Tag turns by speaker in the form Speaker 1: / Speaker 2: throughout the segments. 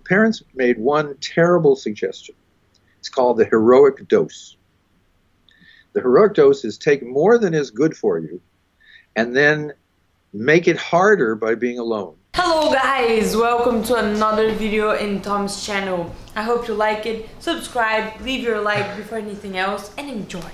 Speaker 1: parents made one terrible suggestion. It's called the heroic dose. The heroic dose is take more than is good for you and then make it harder by being alone.
Speaker 2: Hello guys, welcome to another video in Tom's channel. I hope you like it, subscribe, leave your like before anything else, and enjoy.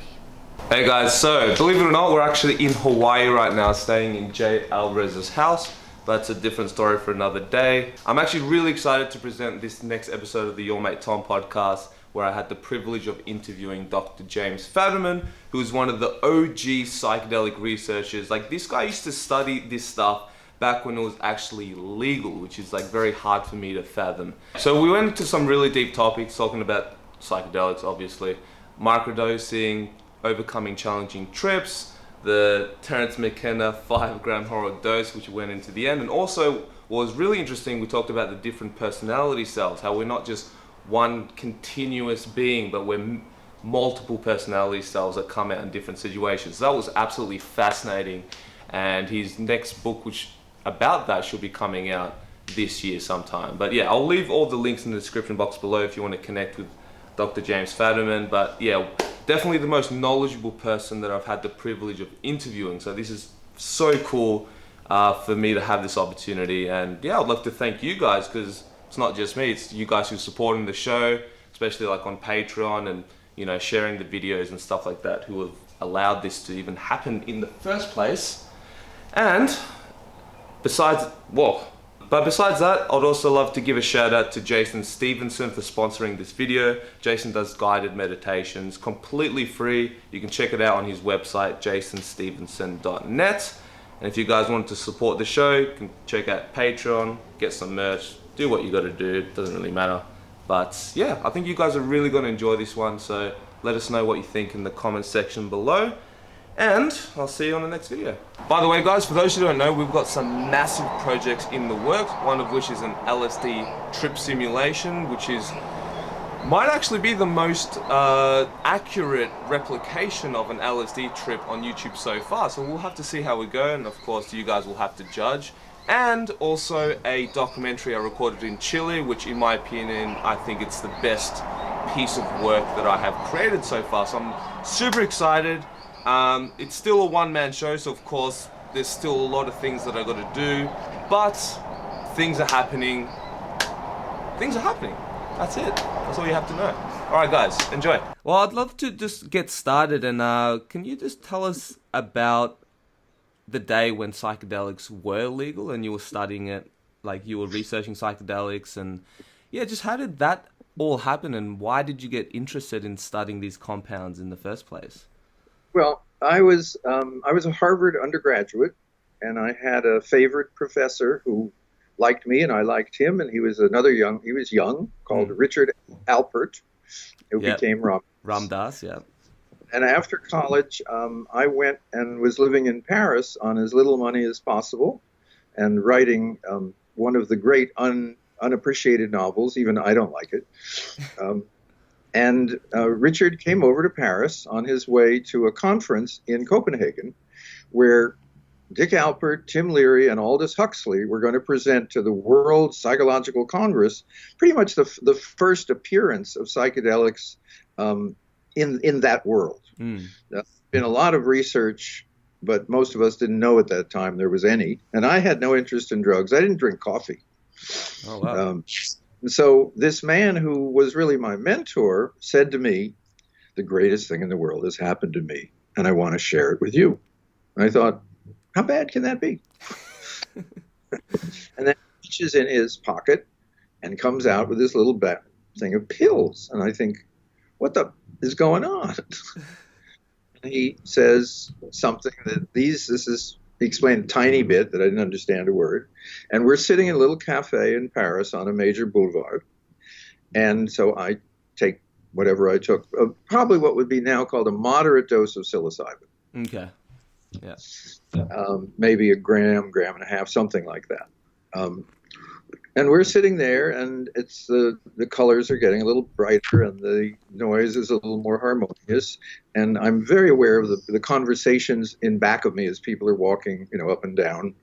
Speaker 3: Hey guys, so believe it or not, we're actually in Hawaii right now, staying in Jay Alvarez's house. But it's a different story for another day. I'm actually really excited to present this next episode of the Your Mate Tom podcast, where I had the privilege of interviewing Dr. James Fadiman, who's one of the OG psychedelic researchers. Like, this guy used to study this stuff back when it was actually legal, which is like very hard for me to fathom. So we went into some really deep topics, talking about psychedelics, obviously, microdosing, overcoming challenging trips, the Terence Mckenna 5-gram heroic dose, which went into the end. And also, what was really interesting, we talked about the different personality cells, how we're not just one continuous being, but we're multiple personality cells that come out in different situations. So that was absolutely fascinating. And his next book, which about that, should be coming out this year sometime. But yeah, I'll leave all the links in the description box below if you want to connect with Dr. James Fadiman. But yeah, definitely the most knowledgeable person that I've had the privilege of interviewing. So this is so cool for me to have this opportunity. And yeah, I'd love to thank you guys, because it's not just me, it's you guys who are supporting the show, especially like on Patreon and, you know, sharing the videos and stuff like that, who have allowed this to even happen in the first place. And besides that, I'd also love to give a shout out to Jason Stevenson for sponsoring this video. Jason does guided meditations, completely free. You can check it out on his website, jasonstevenson.net. And if you guys want to support the show, you can check out Patreon, get some merch, do what you got to do, it doesn't really matter. But yeah, I think you guys are really going to enjoy this one, so let us know what you think in the comments section below, and I'll see you on the next video. By the way guys, for those who don't know, we've got some massive projects in the works, one of which is an LSD trip simulation, which might actually be the most accurate replication of an LSD trip on YouTube so far, so we'll have to see how we go, and of course you guys will have to judge. And also a documentary I recorded in Chile, which in my opinion, I think it's the best piece of work that I have created so far. So I'm super excited. It's still a one-man show, so of course there's still a lot of things that I got to do, but things are happening. Things are happening. That's it. That's all you have to know. All right, guys, enjoy. Well, I'd love to just get started, and can you just tell us about the day when psychedelics were legal and you were studying it, like you were researching psychedelics, and yeah, just how did that all happen, and why did you get interested in studying these compounds in the first place?
Speaker 1: Well, I was a Harvard undergraduate, and I had a favorite professor who liked me and I liked him, and he was young, called Richard Alpert, who became
Speaker 3: Ram Dass, yeah.
Speaker 1: And after college, I went and was living in Paris on as little money as possible and writing one of the great unappreciated novels, even I don't like it. And Richard came over to Paris on his way to a conference in Copenhagen where Dick Alpert, Tim Leary, and Aldous Huxley were going to present to the World Psychological Congress pretty much the first appearance of psychedelics in that world. There's been a lot of research, but most of us didn't know at that time there was any. And I had no interest in drugs. I didn't drink coffee.
Speaker 3: Oh, wow.
Speaker 1: So this man who was really my mentor said to me, the greatest thing in the world has happened to me, and I want to share it with you. And I thought, how bad can that be? And then he reaches in his pocket and comes out with this little thing of pills. And I think, what the is going on? And he says something that he explained a tiny bit that I didn't understand a word. And we're sitting in a little cafe in Paris on a major boulevard. And so I take whatever I took, probably what would be now called a moderate dose of psilocybin.
Speaker 3: Okay. Yeah.
Speaker 1: Maybe a gram and a half, something like that. And we're sitting there, and it's the colors are getting a little brighter, and the noise is a little more harmonious. And I'm very aware of the conversations in back of me as people are walking, up and down.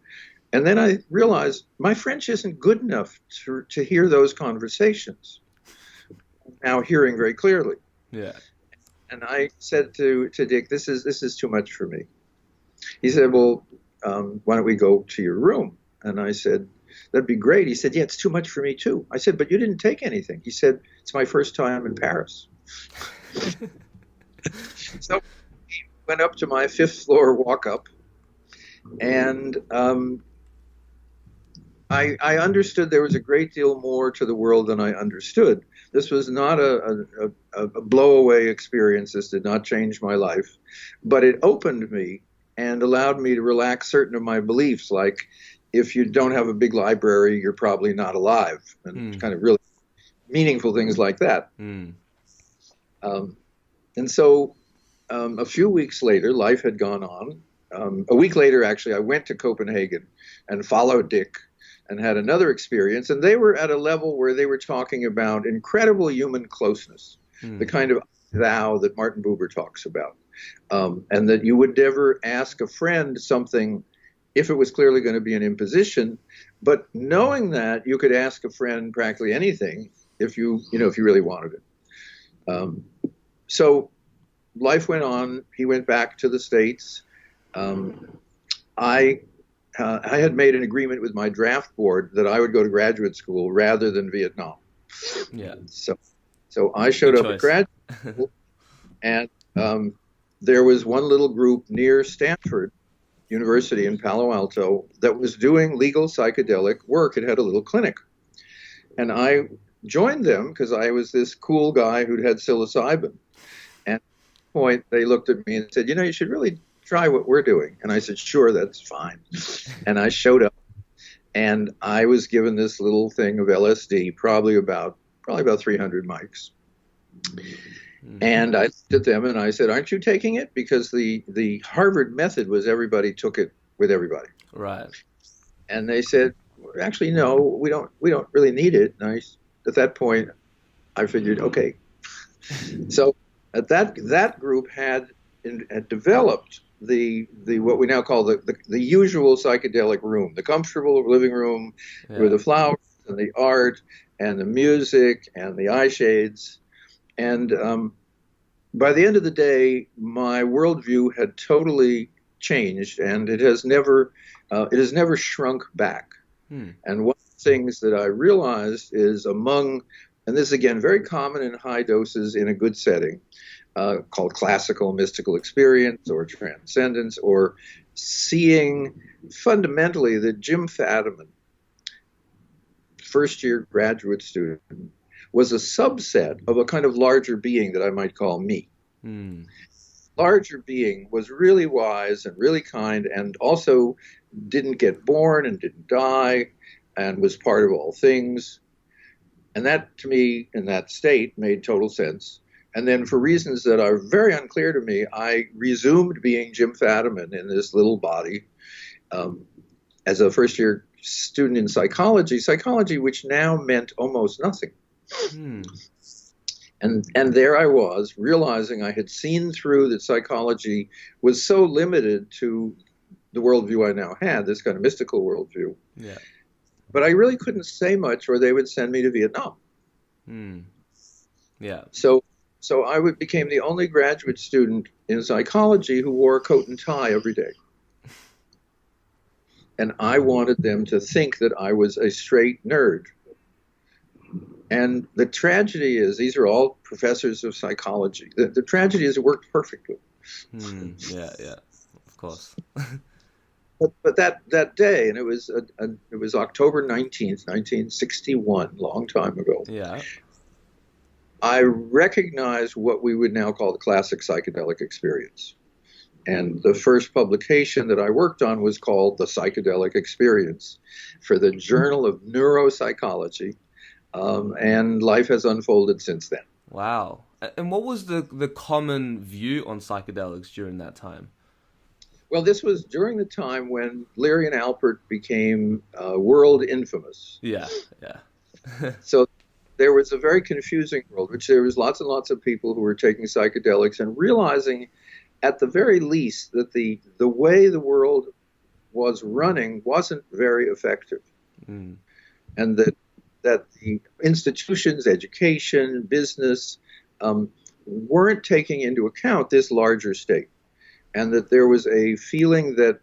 Speaker 1: And then I realized my French isn't good enough to hear those conversations. I'm now hearing very clearly.
Speaker 3: Yeah.
Speaker 1: And I said to Dick, this is too much for me. He said, well, why don't we go to your room? And I said, that'd be great. He said, yeah, it's too much for me too. I said, but you didn't take anything. He said, it's my first time in Paris. So he went up to my 5th floor walk up, and I understood there was a great deal more to the world than I understood. This was not a blow-away experience. This did not change my life, but it opened me and allowed me to relax certain of my beliefs, like if you don't have a big library, you're probably not alive, and kind of really meaningful things like that. And so a few weeks later, life had gone on. A week later, actually, I went to Copenhagen and followed Dick and had another experience. And they were at a level where they were talking about incredible human closeness, the kind of thou that Martin Buber talks about. And that you would never ask a friend something if it was clearly going to be an imposition, but knowing that you could ask a friend practically anything if you really wanted it. So life went on. He went back to the States. I had made an agreement with my draft board that I would go to graduate school rather than Vietnam.
Speaker 3: Yeah.
Speaker 1: So I showed up at graduate school, and there was one little group near Stanford University in Palo Alto that was doing legal psychedelic work. It had a little clinic. And I joined them because I was this cool guy who'd had psilocybin. And at that point, they looked at me and said, you should really try what we're doing. And I said, sure, that's fine. And I showed up, and I was given this little thing of LSD, probably about 300 mics. And I looked at them and I said, aren't you taking it? Because the Harvard method was everybody took it with everybody.
Speaker 3: Right.
Speaker 1: And they said, actually, no, we don't really need it. And at that point, I figured, okay. So at that group had developed the what we now call the usual psychedelic room, the comfortable living room with the flowers and the art and the music and the eye shades. And by the end of the day, my worldview had totally changed, and it has never shrunk back. And one of the things that I realized is and this is again very common in high doses in a good setting, called classical mystical experience or transcendence, or seeing fundamentally that Jim Fadiman, first-year graduate student, was a subset of a kind of larger being that I might call me. Larger being was really wise and really kind, and also didn't get born and didn't die, and was part of all things. And that, to me, in that state, made total sense. And then for reasons that are very unclear to me, I resumed being Jim Fadiman in this little body as a first-year student in psychology which now meant almost nothing. And there I was, realizing I had seen through that psychology was so limited to the worldview I now had, this kind of mystical worldview. Yeah. But I really couldn't say much, or they would send me to Vietnam.
Speaker 3: Yeah.
Speaker 1: So I became the only graduate student in psychology who wore a coat and tie every day. And I wanted them to think that I was a straight nerd. And the tragedy is, these are all professors of psychology. The tragedy is it worked perfectly.
Speaker 3: Yeah, of course.
Speaker 1: But that day, and it was October 19th, 1961, long time ago.
Speaker 3: Yeah.
Speaker 1: I recognized what we would now call the classic psychedelic experience. And the first publication that I worked on was called The Psychedelic Experience for the Journal of Neuropsychology. And life has unfolded since then.
Speaker 3: Wow. And what was the common view on psychedelics during that time?
Speaker 1: Well, this was during the time when Leary and Alpert became world infamous.
Speaker 3: Yeah.
Speaker 1: So there was a very confusing world, which there was lots and lots of people who were taking psychedelics and realizing at the very least that the way the world was running wasn't very effective,
Speaker 3: Mm.
Speaker 1: and that the institutions, education, business, weren't taking into account this larger state, and that there was a feeling that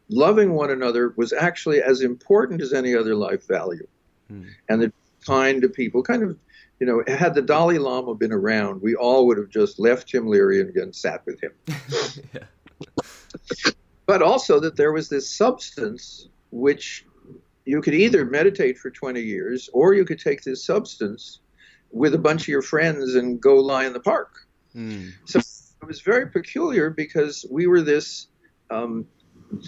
Speaker 1: loving one another was actually as important as any other life value, and that kind to people, kind of, had the Dalai Lama been around, we all would have just left Tim Leary and again sat with him.
Speaker 3: Yeah.
Speaker 1: But also that there was this substance which you could either meditate for 20 years or you could take this substance with a bunch of your friends and go lie in the park. So it was very peculiar because we were this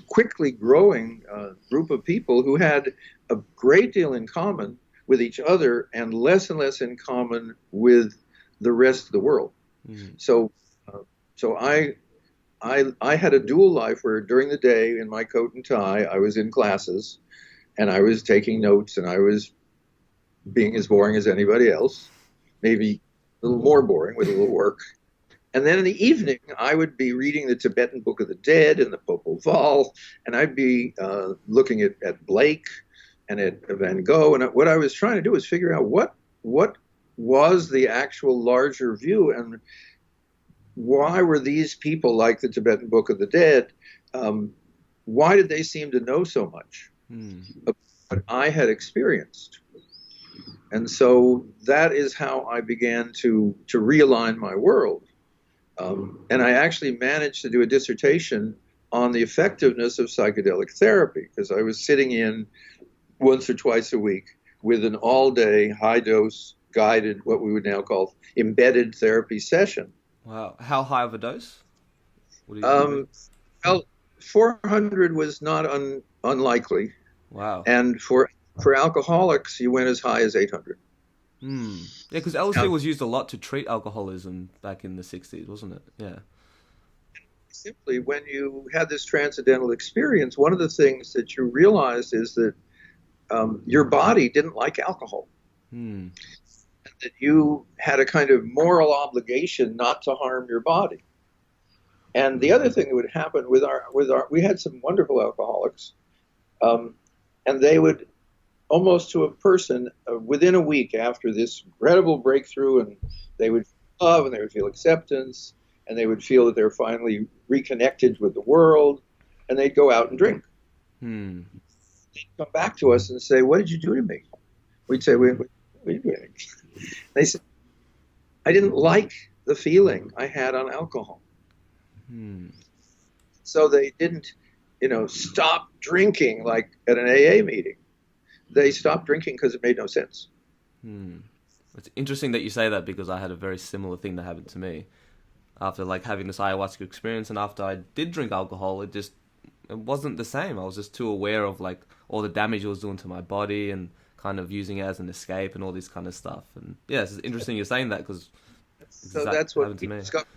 Speaker 1: quickly growing group of people who had a great deal in common with each other and less in common with the rest of the world. So I had a dual life where during the day in my coat and tie, I was in classes and I was taking notes and I was being as boring as anybody else, maybe a little more boring with a little work. And then in the evening, I would be reading the Tibetan Book of the Dead and the Popol Vuh, and I'd be looking at Blake and at Van Gogh. And what I was trying to do was figure out what was the actual larger view and why were these people like the Tibetan Book of the Dead, why did they seem to know so much of what I had experienced? And so that is how I began to realign my world. And I actually managed to do a dissertation on the effectiveness of psychedelic therapy because I was sitting in once or twice a week with an all-day, high-dose, guided, what we would now call embedded therapy session.
Speaker 3: Wow. How high of a dose? What are you
Speaker 1: Well, 400 was not unlikely.
Speaker 3: Wow.
Speaker 1: And for alcoholics, you went as high as 800.
Speaker 3: Yeah, because LSD was used a lot to treat alcoholism back in the 60s, wasn't it? Yeah.
Speaker 1: Simply, when you had this transcendental experience, one of the things that you realized is that your body didn't like alcohol. That you had a kind of moral obligation not to harm your body. And the other thing that would happen with our we had some wonderful alcoholics, and they would almost to a person within a week after this incredible breakthrough, and they would love and they would feel acceptance and they would feel that they're finally reconnected with the world, and they'd go out and drink. They'd come back to us and say, "What did you do to me?" We'd say, "We didn't do anything." They said, "I didn't like the feeling I had on alcohol." So they didn't, stop drinking like at an AA meeting. They stopped drinking because it made no sense.
Speaker 3: It's interesting that you say that because I had a very similar thing that happened to me after having this ayahuasca experience, and after I did drink alcohol, it wasn't the same. I was just too aware of all the damage it was doing to my body and kind of using it as an escape and all this kind of stuff. And yeah, it's interesting you're saying that because
Speaker 1: that's what we discovered.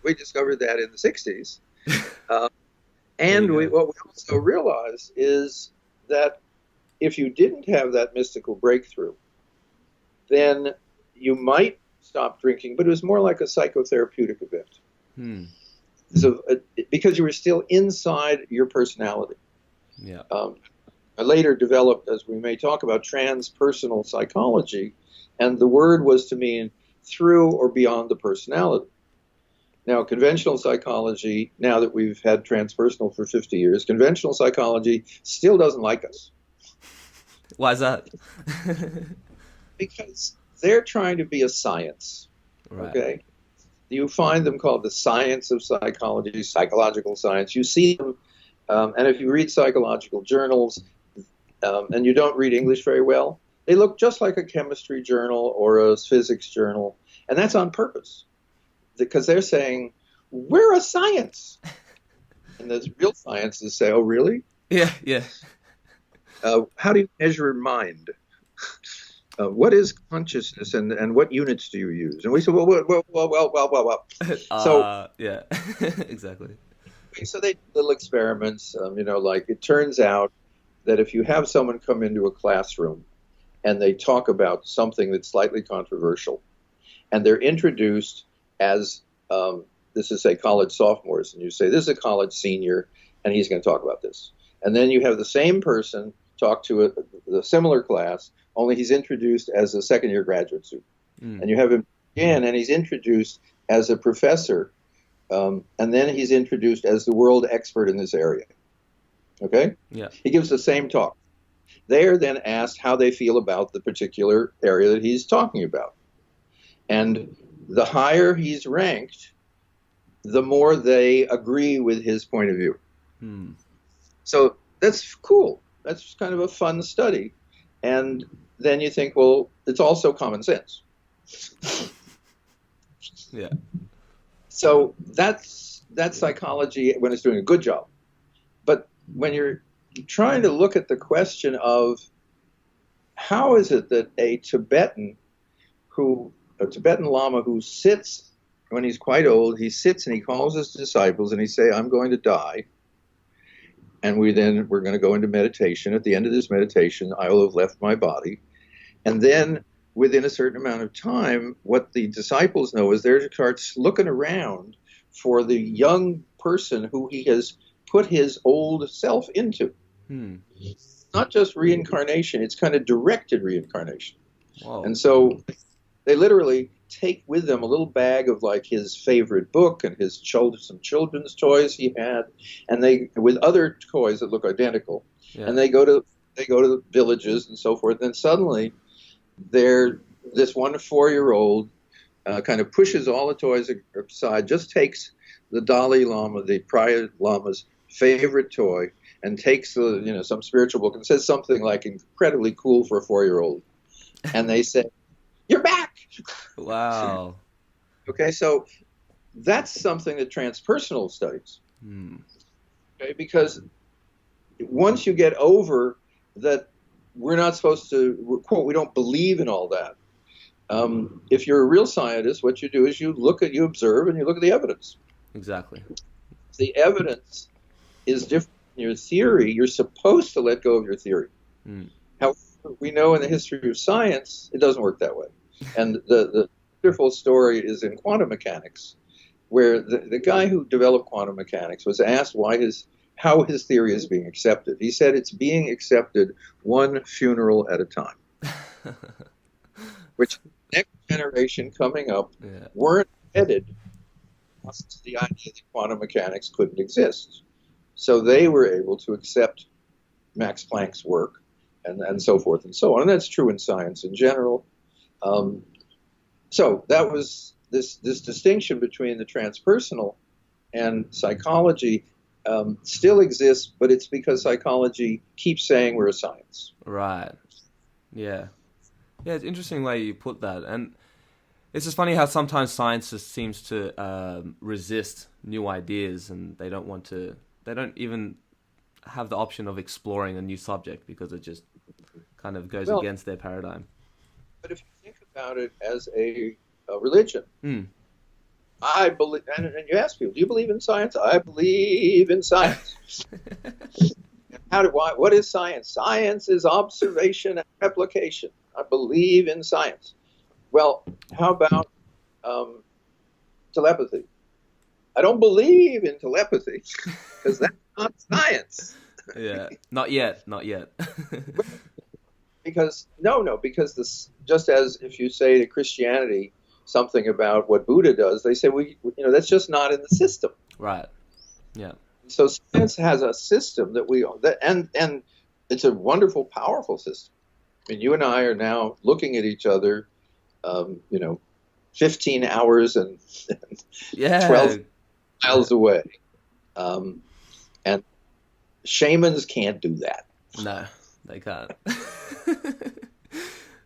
Speaker 1: We discovered that in the 60s. And what we also realized is that if you didn't have that mystical breakthrough, then you might stop drinking, but it was more like a psychotherapeutic event. So, because you were still inside your personality.
Speaker 3: Yeah.
Speaker 1: I later developed, as we may talk about, transpersonal psychology, and the word was to mean through or beyond the personality. Now, conventional psychology, now that we've had transpersonal for 50 years, conventional psychology still doesn't like us.
Speaker 3: Why is that?
Speaker 1: Because they're trying to be a science, okay? You find them called the science of psychology, psychological science. You see them, and if you read psychological journals, and you don't read English very well, they look just like a chemistry journal or a physics journal, and that's on purpose. Because they're saying, we're a science. And the real scientists say, oh, really?
Speaker 3: Yeah.
Speaker 1: How do you measure mind? What is consciousness and what units do you use? And we said, well. So,
Speaker 3: yeah, exactly.
Speaker 1: So they did little experiments, it turns out that if you have someone come into a classroom and they talk about something that's slightly controversial, and they're introduced as, this is, say, college sophomores, and you say, this is a college senior, and he's going to talk about this. And then you have the same person talk to the similar class, only he's introduced as a second-year graduate student. And you have him again, and he's introduced as a professor, and then he's introduced as the world expert in this area. Okay?
Speaker 3: Yeah.
Speaker 1: He gives the same talk. They are then asked how they feel about the particular area that he's talking about. And the higher he's ranked, the more they agree with his point of view. So that's cool. That's kind of a fun study. And then you think, well, it's also common sense.
Speaker 3: Yeah.
Speaker 1: So that's psychology when it's doing a good job. But when you're trying to look at the question of how is it that a Tibetan Lama who sits when he's quite old, he sits and he calls his disciples and he say, I'm going to die. And we're going to go into meditation. At the end of this meditation, I will have left my body. And then within a certain amount of time, what the disciples know is they start looking around for the young person who he has put his old self into. It's not just reincarnation, it's kind of directed reincarnation.
Speaker 3: Wow.
Speaker 1: And so they literally take with them a little bag of like his favorite book and some children's toys he had, and they with other toys that look identical. Yeah. And they go to the villages and so forth. And suddenly, this 1 4-year-old kind of pushes all the toys aside, just takes the Dalai Lama, the prior Lama's favorite toy, and takes some spiritual book and says something like incredibly cool for a 4-year-old. And they say, "You're back."
Speaker 3: Wow.
Speaker 1: Okay, so that's something that transpersonal studies. Okay, because once you get over that, we're not supposed to, quote, we don't believe in all that. If you're a real scientist, what you do is you observe and you look at the evidence.
Speaker 3: Exactly.
Speaker 1: The evidence is different than your theory. You're supposed to let go of your theory. However, we know in the history of science, it doesn't work that way. And the wonderful story is in quantum mechanics, where the guy who developed quantum mechanics was asked how his theory is being accepted. He said it's being accepted one funeral at a time, which the next generation coming up weren't headed to the idea that quantum mechanics couldn't exist. So they were able to accept Max Planck's work and so forth and so on. And that's true in science in general. So that was this distinction between the transpersonal and psychology still exists, but it's because psychology keeps saying we're a science.
Speaker 3: Right. Yeah. Yeah, it's interesting way you put that. And it's just funny how sometimes science just seems to resist new ideas, and they don't even have the option of exploring a new subject because it just kind of goes against their paradigm.
Speaker 1: But if you think about it as a religion, I believe, and you ask people, do you believe in science? I believe in science. What is science? Science is observation and replication. I believe in science. Well, how about telepathy? I don't believe in telepathy because that's not science.
Speaker 3: Yeah, not yet.
Speaker 1: Because this, just as if you say to Christianity something about what Buddha does, they say, that's just not in the system.
Speaker 3: Right. Yeah.
Speaker 1: So science has a system and it's a wonderful, powerful system. I mean, you and I are now looking at each other, 15 hours and 12 miles away. And shamans can't do that.
Speaker 3: No, they can't.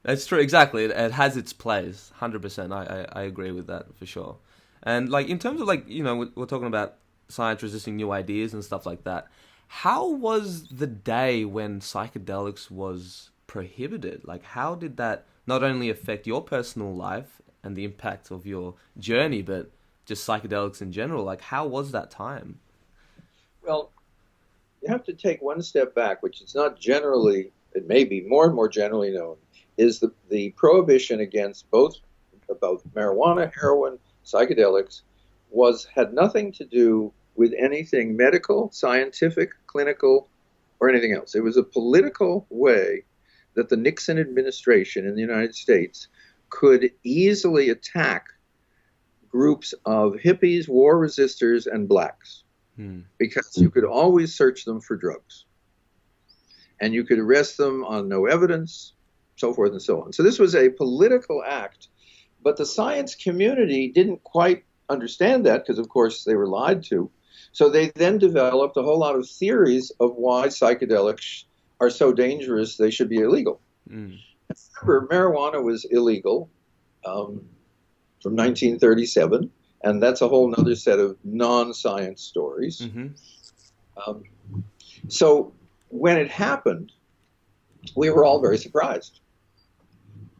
Speaker 3: That's true. Exactly. It has its place. 100%. I agree with that for sure. And like in terms of we're talking about science resisting new ideas and stuff like that. How was the day when psychedelics was prohibited? Like, how did that not only affect your personal life and the impact of your journey, but just psychedelics in general? Like, how was that time?
Speaker 1: Well, you have to take one step back, which is not generally, it may be more and more generally known, is the prohibition against both marijuana, heroin, psychedelics had nothing to do with anything medical, scientific, clinical, or anything else. It was a political way that the Nixon administration in the United States could easily attack groups of hippies, war resistors, and blacks, because you could always search them for drugs. And you could arrest them on no evidence, so forth and so on. So this was a political act, but the science community didn't quite understand that because, of course, they were lied to. So they then developed a whole lot of theories of why psychedelics are so dangerous they should be illegal. Remember, marijuana was illegal from 1937, and that's a whole other set of non-science stories. So when it happened, we were all very surprised.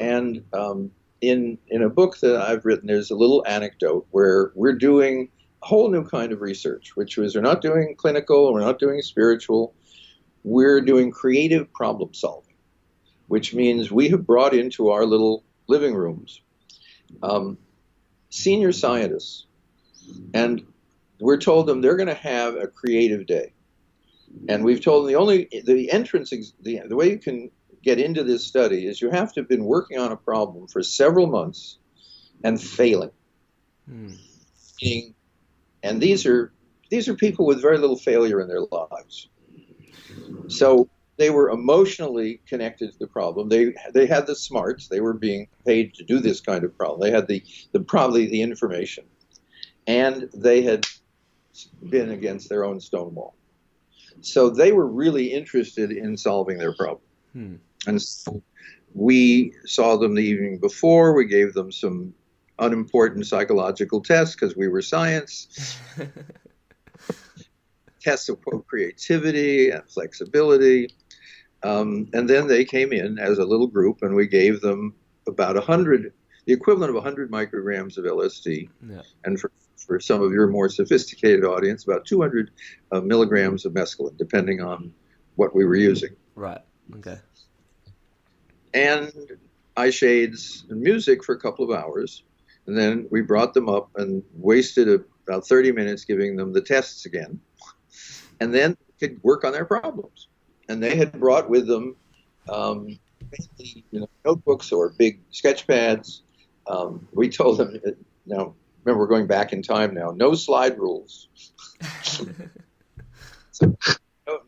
Speaker 1: And in a book that I've written, there's a little anecdote where we're doing a whole new kind of research, which was we're not doing clinical, we're not doing spiritual, we're doing creative problem solving, which means we have brought into our little living rooms senior scientists, and we're told them they're going to have a creative day. And we've told them the way you can get into this study is you have to have been working on a problem for several months and failing. And these are people with very little failure in their lives. So they were emotionally connected to the problem. They had the smarts. They were being paid to do this kind of problem. They had probably the information, and they had been against their own stonewall. So they were really interested in solving their problem. And so we saw them the evening before. We gave them some unimportant psychological tests because we were science. Tests of, quote, creativity and flexibility. And then they came in as a little group, and we gave them about 100, the equivalent of 100 micrograms of LSD. And for some of your more sophisticated audience, about 200 milligrams of mescaline, depending on what we were using.
Speaker 3: Right. Okay.
Speaker 1: And eye shades and music for a couple of hours. And then we brought them up and wasted about 30 minutes giving them the tests again. And then could work on their problems. And they had brought with them notebooks or big sketch pads. We told them, now, remember, we're going back in time now, no slide rules. So,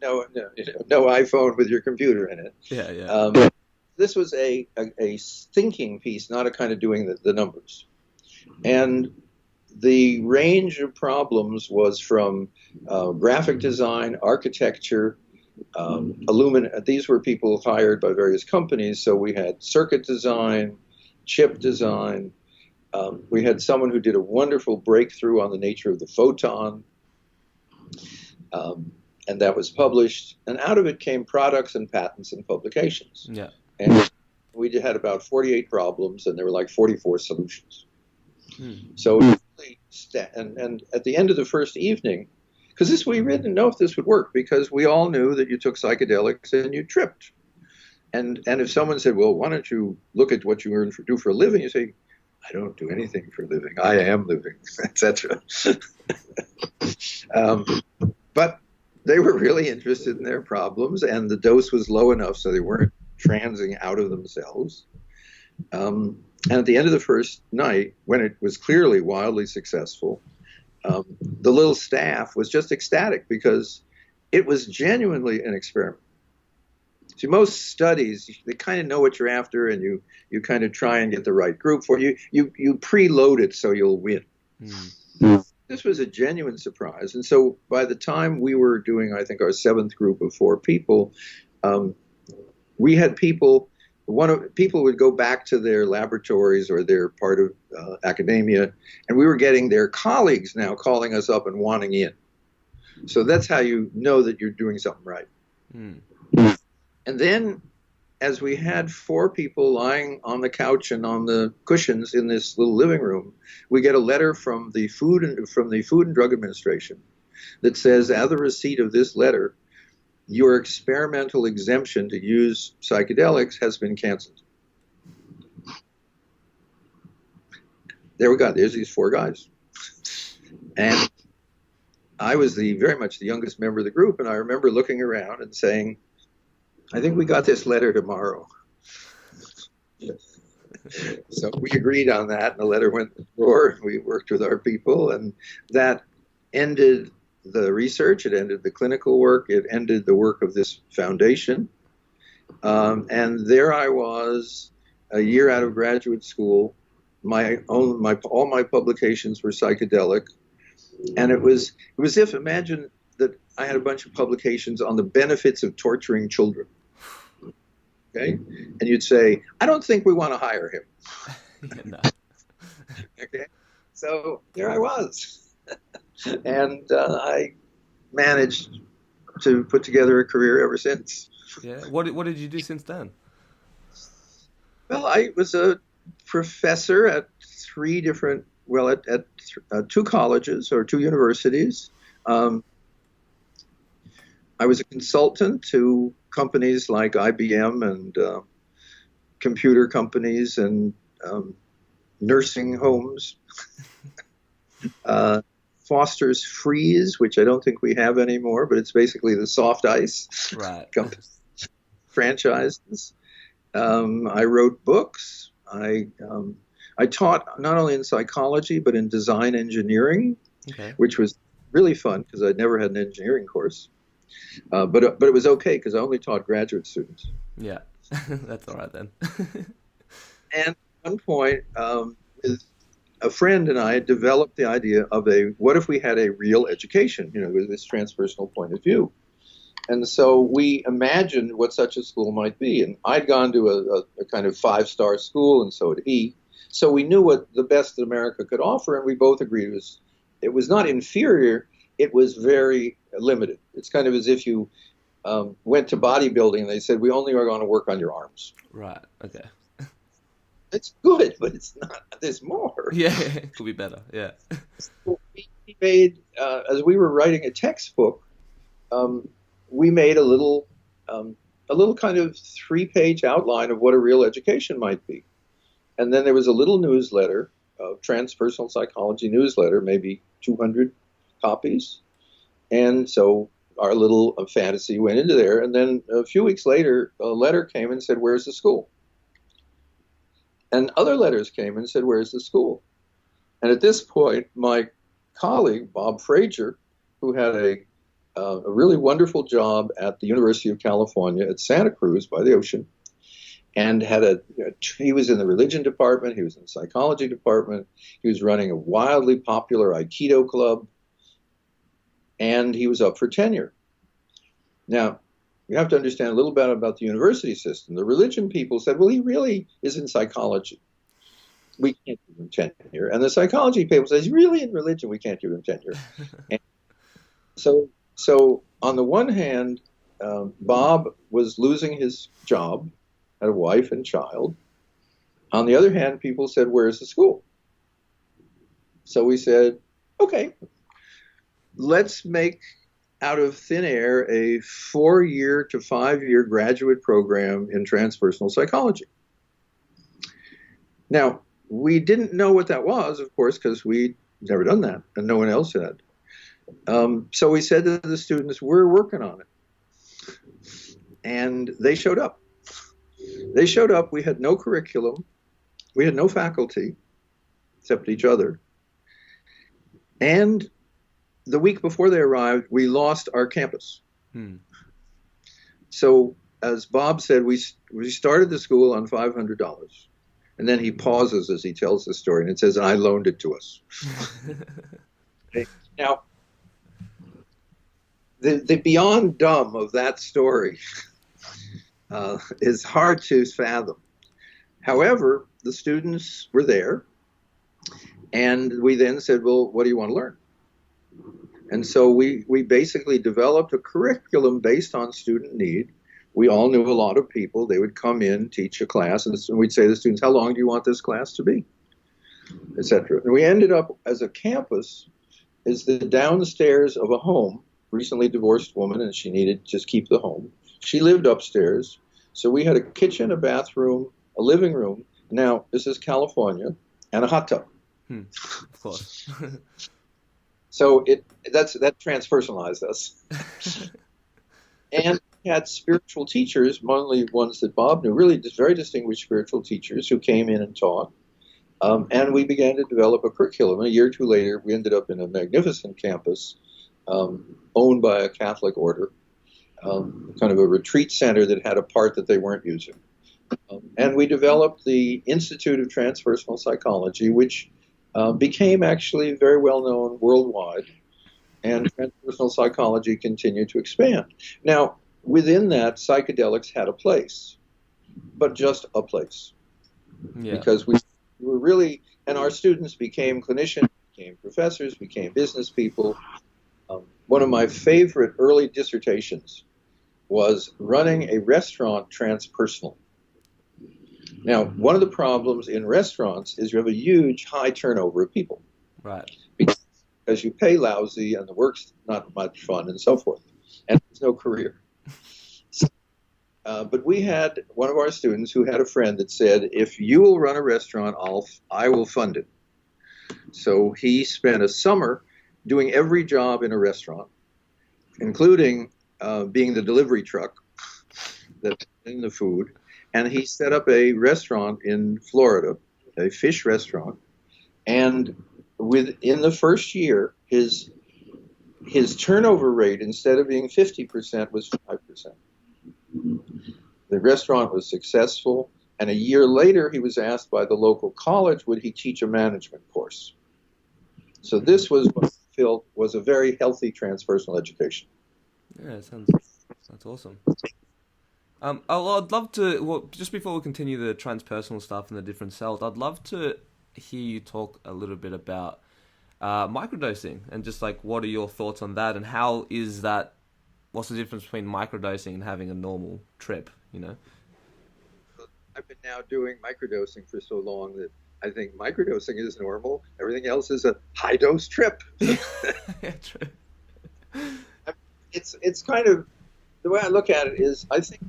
Speaker 1: no iPhone with your computer in it. This was a thinking piece, not a kind of doing the numbers. And the range of problems was from graphic design, architecture, these were people hired by various companies, so we had circuit design, chip design. We had someone who did a wonderful breakthrough on the nature of the photon, and that was published. And out of it came products and patents and publications. And we had about 48 problems, and there were like 44 solutions. So, and at the end of the first evening, because we didn't know if this would work, because we all knew that you took psychedelics and you tripped. And if someone said, well, why don't you look at what you do for a living? You say, I don't do anything for a living. I am living, etc. But they were really interested in their problems, and the dose was low enough so they weren't transing out of themselves. And at the end of the first night, when it was clearly wildly successful, the little staff was just ecstatic because it was genuinely an experiment. See, most studies, they kind of know what you're after, and you kind of try and get the right group for you. You preload it so you'll win. This was a genuine surprise. And so by the time we were doing, I think, our 7th group of 4 people, we had people would go back to their laboratories or their part of academia, and we were getting their colleagues now calling us up and wanting in. So that's how you know that you're doing something right. And then, as we had 4 people lying on the couch and on the cushions in this little living room, we get a letter from the Food and Drug Administration that says, as a receipt of this letter, your experimental exemption to use psychedelics has been canceled. There we go. There's these 4 guys. And I was very much the youngest member of the group, and I remember looking around and saying, I think we got this letter tomorrow. So we agreed on that, and the letter went to the door. We worked with our people, and that ended the research. It ended the clinical work. It ended the work of this foundation. And there I was, a year out of graduate school. All my publications were psychedelic, and it was if, imagine that I had a bunch of publications on the benefits of torturing children. Okay, and you'd say, I don't think we want to hire him.
Speaker 3: No.
Speaker 1: Okay, so there I was, and I managed to put together a career ever since.
Speaker 3: Yeah. What did you do since then?
Speaker 1: Well, I was a professor at two colleges or two universities. I was a consultant to companies like IBM and computer companies and nursing homes. Foster's Freeze, which I don't think we have anymore, but it's basically the soft ice franchises. I wrote books. I taught not only in psychology but in design engineering, which was really fun because I'd never had an engineering course. But it was okay because I only taught graduate students.
Speaker 3: Yeah, that's all right then.
Speaker 1: And at one point, with a friend and I developed the idea of what if we had a real education, with this transpersonal point of view. And so we imagined what such a school might be. And I'd gone to a kind of 5-star school, and so had he. So we knew what the best that America could offer, and we both agreed it was not inferior, it was very limited. It's kind of as if you went to bodybuilding and they said, we only are going to work on your arms.
Speaker 3: Right, okay.
Speaker 1: It's good, but it's not. There's more.
Speaker 3: Yeah, it could be better, yeah.
Speaker 1: So we made, as we were writing a textbook, we made a little kind of 3-page outline of what a real education might be. And then there was a little newsletter, transpersonal psychology newsletter, maybe 200 copies. And so our little fantasy went into there. And then a few weeks later, a letter came and said, where's the school? And other letters came and said, where's the school? And at this point, my colleague, Bob Frazier, who had a really wonderful job at the University of California at Santa Cruz by the ocean, and he was in the religion department, he was in the psychology department, he was running a wildly popular Aikido club, and he was up for tenure. Now, you have to understand a little bit about the university system. The religion people said, well, he really is in psychology. We can't give him tenure. And the psychology people said, he's really in religion. We can't give him tenure. And so on the one hand, Bob was losing his job, had a wife and child. On the other hand, people said, where's the school? So we said, okay, let's make out of thin air a 4-year to 5-year graduate program in transpersonal psychology. Now, we didn't know what that was, of course, because we'd never done that, and no one else had. So we said to the students, we're working on it. And they showed up. We had no curriculum. We had no faculty, except each other. And the week before they arrived, we lost our campus. So, as Bob said, we started the school on $500. And then he pauses as he tells the story, and it says, I loaned it to us. Okay. Now, the beyond dumb of that story is hard to fathom. However, the students were there, and we then said, well, what do you want to learn? And so we basically developed a curriculum based on student need. We all knew a lot of people. They would come in, teach a class, and we'd say to the students, how long do you want this class to be? Etc. And we ended up as a campus is the downstairs of a home, recently divorced woman, and she needed to just keep the home. She lived upstairs. So we had a kitchen, a bathroom, a living room. Now, this is California, and a hot tub.
Speaker 3: Of course.
Speaker 1: So that transpersonalized us. And we had spiritual teachers, mainly ones that Bob knew, really very distinguished spiritual teachers who came in and taught. And we began to develop a curriculum. A year or two later, we ended up in a magnificent campus owned by a Catholic order, kind of a retreat center that had a part that they weren't using. And we developed the Institute of Transpersonal Psychology, which became actually very well known worldwide. And transpersonal psychology continued to expand. Now, within that, psychedelics had a place, but just a place. Yeah. Because we were really, and our students became clinicians, became professors, became business people. One of my favorite early dissertations was running a restaurant transpersonal. Now, one of the problems in restaurants is you have a huge high turnover of people.
Speaker 3: Right.
Speaker 1: Because you pay lousy and the work's not much fun and so forth. And there's no career. But we had one of our students who had a friend that said, if you will run a restaurant, I will fund it. So he spent a summer doing every job in a restaurant, including being the delivery truck that's in the food. And he set up a restaurant in Florida, a fish restaurant. And within the first year, his turnover rate, instead of being 50%, was 5%. The restaurant was successful, and a year later he was asked by the local college, would he teach a management course? So this was what he felt was a very healthy transpersonal education.
Speaker 3: Yeah, that's awesome. I'd love to, well, just before we continue the transpersonal stuff and the different cells, I'd love to hear you talk a little bit about microdosing and just like what are your thoughts on that and how is that, what's the difference between microdosing and having a normal trip, you know?
Speaker 1: I've been now doing microdosing for so long that I think microdosing is normal. Everything else is a high dose trip.
Speaker 3: Yeah, true.
Speaker 1: It's kind of, the way I look at it is, I think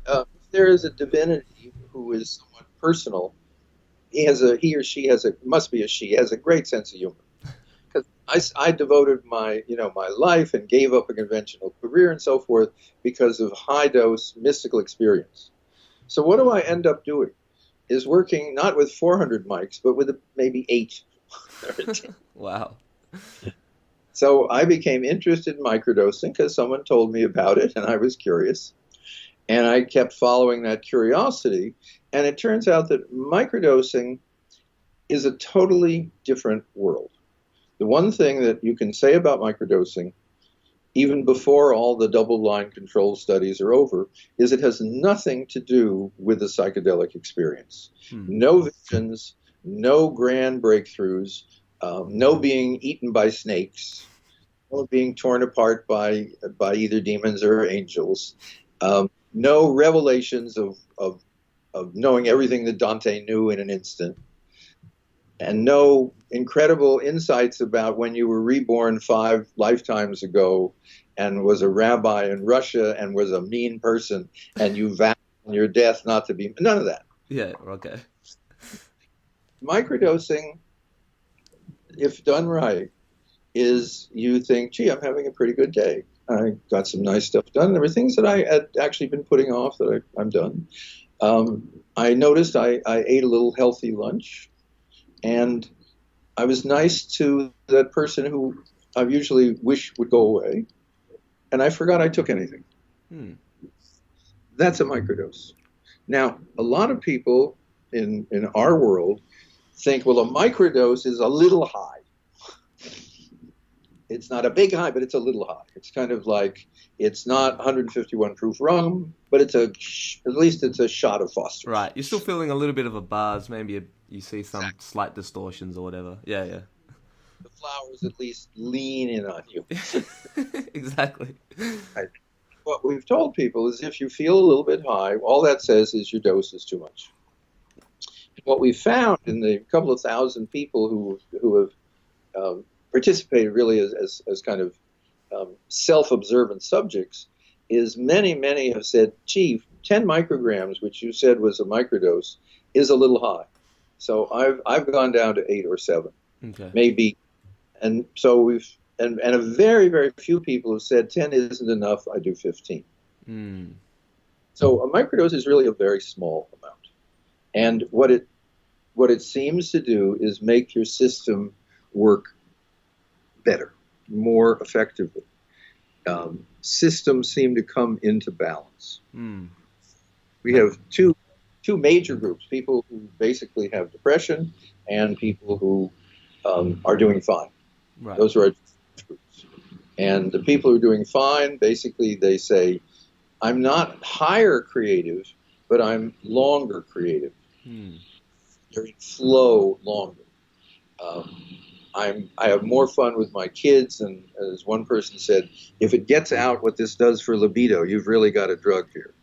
Speaker 1: if there is a divinity who is somewhat personal, he or she has a great sense of humor. Because I devoted my life and gave up a conventional career and so forth because of high dose mystical experience. So what do I end up doing? Is working not with 400 mics, but with maybe 8.
Speaker 3: Wow.
Speaker 1: So I became interested in microdosing because someone told me about it and I was curious. And I kept following that curiosity. And it turns out that microdosing is a totally different world. The one thing that you can say about microdosing, even before all the double-blind control studies are over, is it has nothing to do with the psychedelic experience. No visions, no grand breakthroughs, no being eaten by snakes, no being torn apart by either demons or angels, no revelations of knowing everything that Dante knew in an instant, and no incredible insights about when you were reborn 5 lifetimes ago and was a rabbi in Russia and was a mean person and you vowed on your death not to be, none of that.
Speaker 3: Yeah, okay.
Speaker 1: Microdosing, if done right, is you think, gee, I'm having a pretty good day. I got some nice stuff done. There were things that I had actually been putting off that I'm done. I noticed I ate a little healthy lunch, and I was nice to that person who I usually wish would go away, and I forgot I took anything. That's a microdose. Now, a lot of people in our world think, well, a microdose is a little high. It's not a big high, but it's a little high. It's kind of like, it's not 151 proof rum, but at least it's a shot of phosphorus.
Speaker 3: Right. You're still feeling a little bit of a buzz. Maybe you see some slight distortions or whatever. Yeah, yeah.
Speaker 1: The flowers at least lean in on you.
Speaker 3: Exactly.
Speaker 1: Right. What we've told people is if you feel a little bit high, all that says is your dose is too much. What we found in the couple of thousand people who have participated really as kind of self-observant subjects is many have said, gee, 10 micrograms, which you said was a microdose, is a little high. So I've gone down to 8 or 7, maybe. And so and a very, very few people have said 10 isn't enough, I do 15.
Speaker 3: Mm.
Speaker 1: So a microdose is really a very small amount. And what it seems to do is make your system work better, more effectively. Systems seem to come into balance.
Speaker 3: Mm.
Speaker 1: We have two major groups: people who basically have depression and people who are doing fine.
Speaker 3: Right.
Speaker 1: Those are our groups. And the people who are doing fine, basically, they say, I'm not higher creative, but I'm longer creative.
Speaker 3: Mm.
Speaker 1: They're in flow longer. I have more fun with my kids, and as one person said, if it gets out what this does for libido, you've really got a drug here.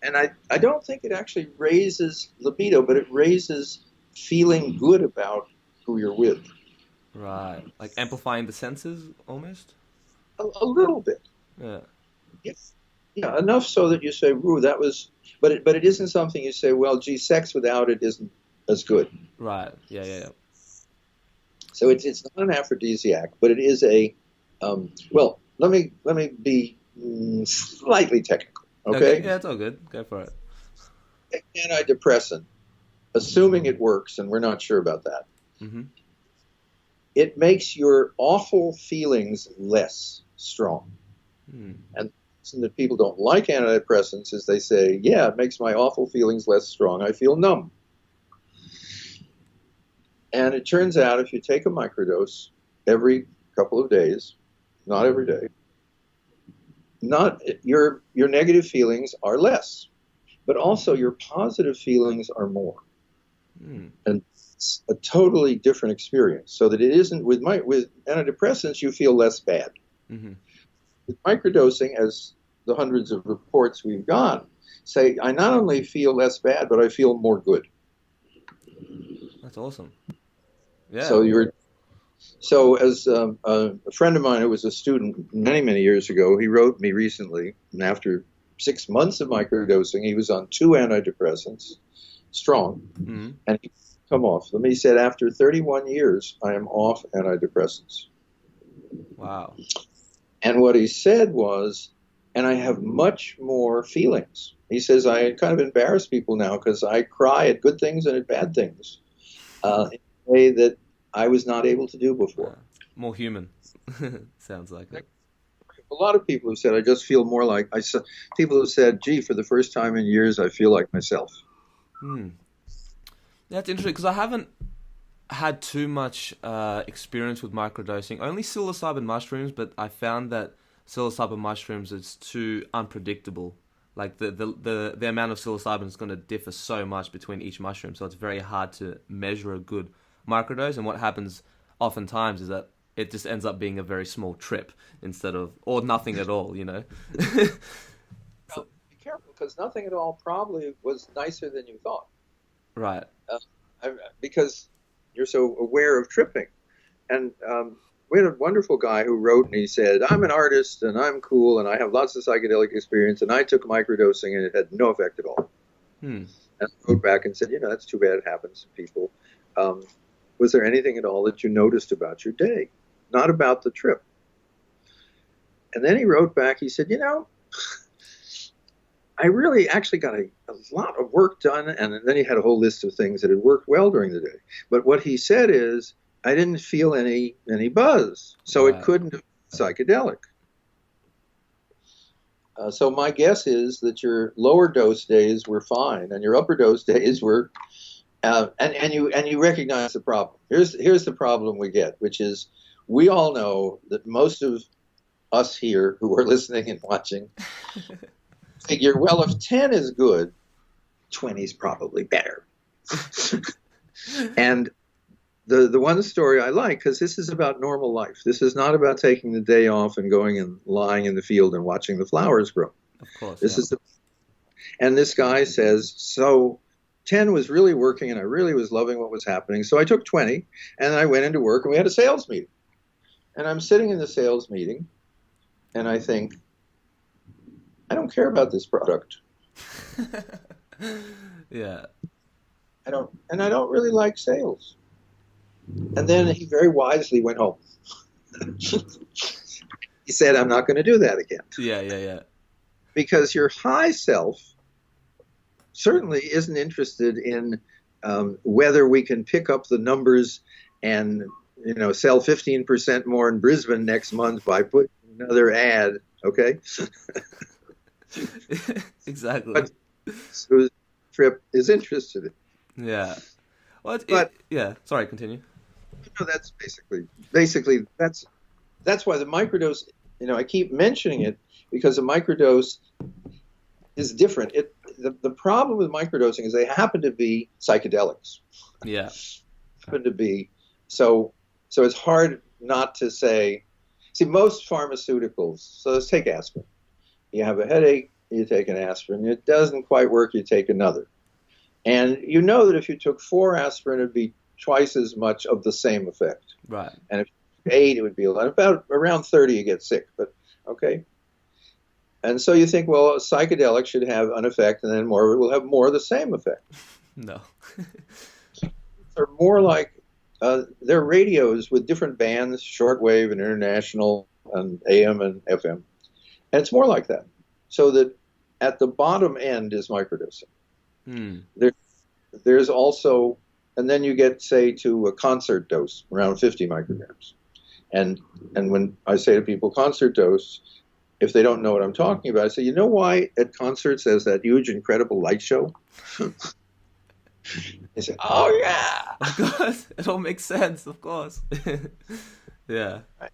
Speaker 1: And I don't think it actually raises libido, but it raises feeling good about who you're with.
Speaker 3: Right. Like amplifying the senses, almost?
Speaker 1: A little bit.
Speaker 3: Yeah.
Speaker 1: Yes. Yeah, enough so that you say, "Ooh, that was," but it isn't something you say, "Well, gee, sex without it isn't as good."
Speaker 3: Right. Yeah.
Speaker 1: So it's not an aphrodisiac, but it is a. Well, let me be slightly technical. Okay.
Speaker 3: Yeah, it's all good. Go for it.
Speaker 1: Antidepressant, assuming it works, and we're not sure about that.
Speaker 3: Mm-hmm.
Speaker 1: It makes your awful feelings less strong.
Speaker 3: Mm.
Speaker 1: And the reason that people don't like antidepressants is they say, yeah, it makes my awful feelings less strong. I feel numb. And it turns out if you take a microdose every couple of days, not every day, your negative feelings are less, but also your positive feelings are more.
Speaker 3: Mm.
Speaker 1: And it's a totally different experience. So that it isn't with antidepressants, you feel less bad.
Speaker 3: Mm-hmm.
Speaker 1: With microdosing, as the hundreds of reports we've got say, I not only feel less bad, but I feel more good.
Speaker 3: That's awesome. Yeah.
Speaker 1: So as a friend of mine who was a student many, many years ago, he wrote me recently, and after 6 months of microdosing, he was on 2 antidepressants, strong,
Speaker 3: Mm-hmm.
Speaker 1: and he come off them. He said, after 31 years, I am off antidepressants.
Speaker 3: Wow.
Speaker 1: And what he said was, and I have much more feelings. He says, I kind of embarrass people now because I cry at good things and at bad things in a way that I was not able to do before.
Speaker 3: More human. Sounds like it.
Speaker 1: A lot of people have said, I just feel more like, people have said, gee, for the first time in years, I feel like myself.
Speaker 3: Hmm. That's interesting because I haven't had too much experience with microdosing. Only psilocybin mushrooms, but I found that psilocybin mushrooms is too unpredictable. Like the amount of psilocybin is going to differ so much between each mushroom, so it's very hard to measure a good microdose. And what happens oftentimes is that it just ends up being a very small trip or nothing at all, you know.
Speaker 1: Well, be careful, because nothing at all probably was nicer than you thought.
Speaker 3: Right.
Speaker 1: Because you're so aware of tripping. And we had a wonderful guy who wrote, and he said, I'm an artist, and I'm cool, and I have lots of psychedelic experience, and I took microdosing, and it had no effect at all. And I wrote back and said, that's too bad it happens to people. Was there anything at all that you noticed about your day? Not about the trip. And then he wrote back, he said, I really actually got a lot of work done, and then he had a whole list of things that had worked well during the day. But what he said is, I didn't feel any buzz, so
Speaker 3: Right.
Speaker 1: It couldn't have been psychedelic. So my guess is that your lower dose days were fine, and your upper dose days were, and you recognize the problem. Here's the problem we get, which is we all know that most of us here who are listening and watching figure, well, if 10 is good, 20 is probably better. And the one story I like, because this is about normal life. This is not about taking the day off and going and lying in the field and watching the flowers grow.
Speaker 3: Of course.
Speaker 1: This is and this guy says, so 10 was really working and I really was loving what was happening. So I took 20 and I went into work and we had a sales meeting. And I'm sitting in the sales meeting and I think, I don't care about this product.
Speaker 3: Yeah.
Speaker 1: I don't really like sales. And then he very wisely went home. He said, I'm not going to do that again.
Speaker 3: Yeah.
Speaker 1: Because your high self certainly isn't interested in whether we can pick up the numbers and sell 15% more in Brisbane next month by putting another ad. Okay.
Speaker 3: Exactly.
Speaker 1: But whose trip is interested in.
Speaker 3: Yeah. Well, yeah. Sorry, continue.
Speaker 1: No, that's basically that's why the microdose. I keep mentioning it because a microdose is different. The problem with microdosing is they happen to be psychedelics.
Speaker 3: Yeah.
Speaker 1: Happen to be so it's hard not to say. See, most pharmaceuticals. So let's take aspirin. You have a headache, you take an aspirin. It doesn't quite work, you take another. And you know that if you took 4 aspirin, it'd be twice as much of the same effect.
Speaker 3: Right.
Speaker 1: And if you took 8, it would be a lot. About around 30, you get sick. But okay. And so you think, well, a psychedelic should have an effect, and then more of it will have more of the same effect.
Speaker 3: No.
Speaker 1: They're more like they're radios with different bands, shortwave and international and AM and FM. And it's more like that. So that at the bottom end is microdosing. There's also, and then you get, say, to a concert dose, around 50 micrograms. And when I say to people concert dose, if they don't know what I'm talking about, I say, you know why at concerts there's that huge, incredible light show? They say, oh, yeah.
Speaker 3: Of course. It all makes sense, of course. Yeah.
Speaker 1: Right.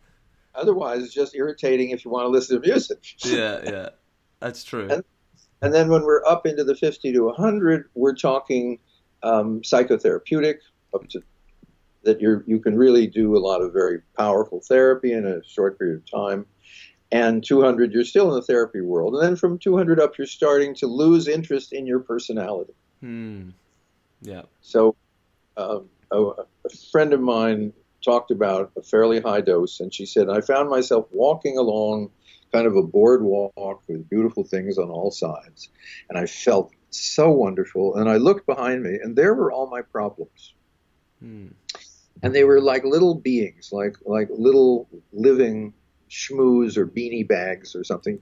Speaker 1: Otherwise, it's just irritating if you want to listen to music.
Speaker 3: Yeah. That's true.
Speaker 1: And then when we're up into the 50 to 100, we're talking psychotherapeutic, up to that you can really do a lot of very powerful therapy in a short period of time. And 200, you're still in the therapy world. And then from 200 up, you're starting to lose interest in your personality.
Speaker 3: Yeah.
Speaker 1: So a friend of mine talked about a fairly high dose, and she said, I found myself walking along kind of a boardwalk with beautiful things on all sides. And I felt so wonderful. And I looked behind me, and there were all my problems. And they were like little beings, like little living schmoos or beanie bags or something,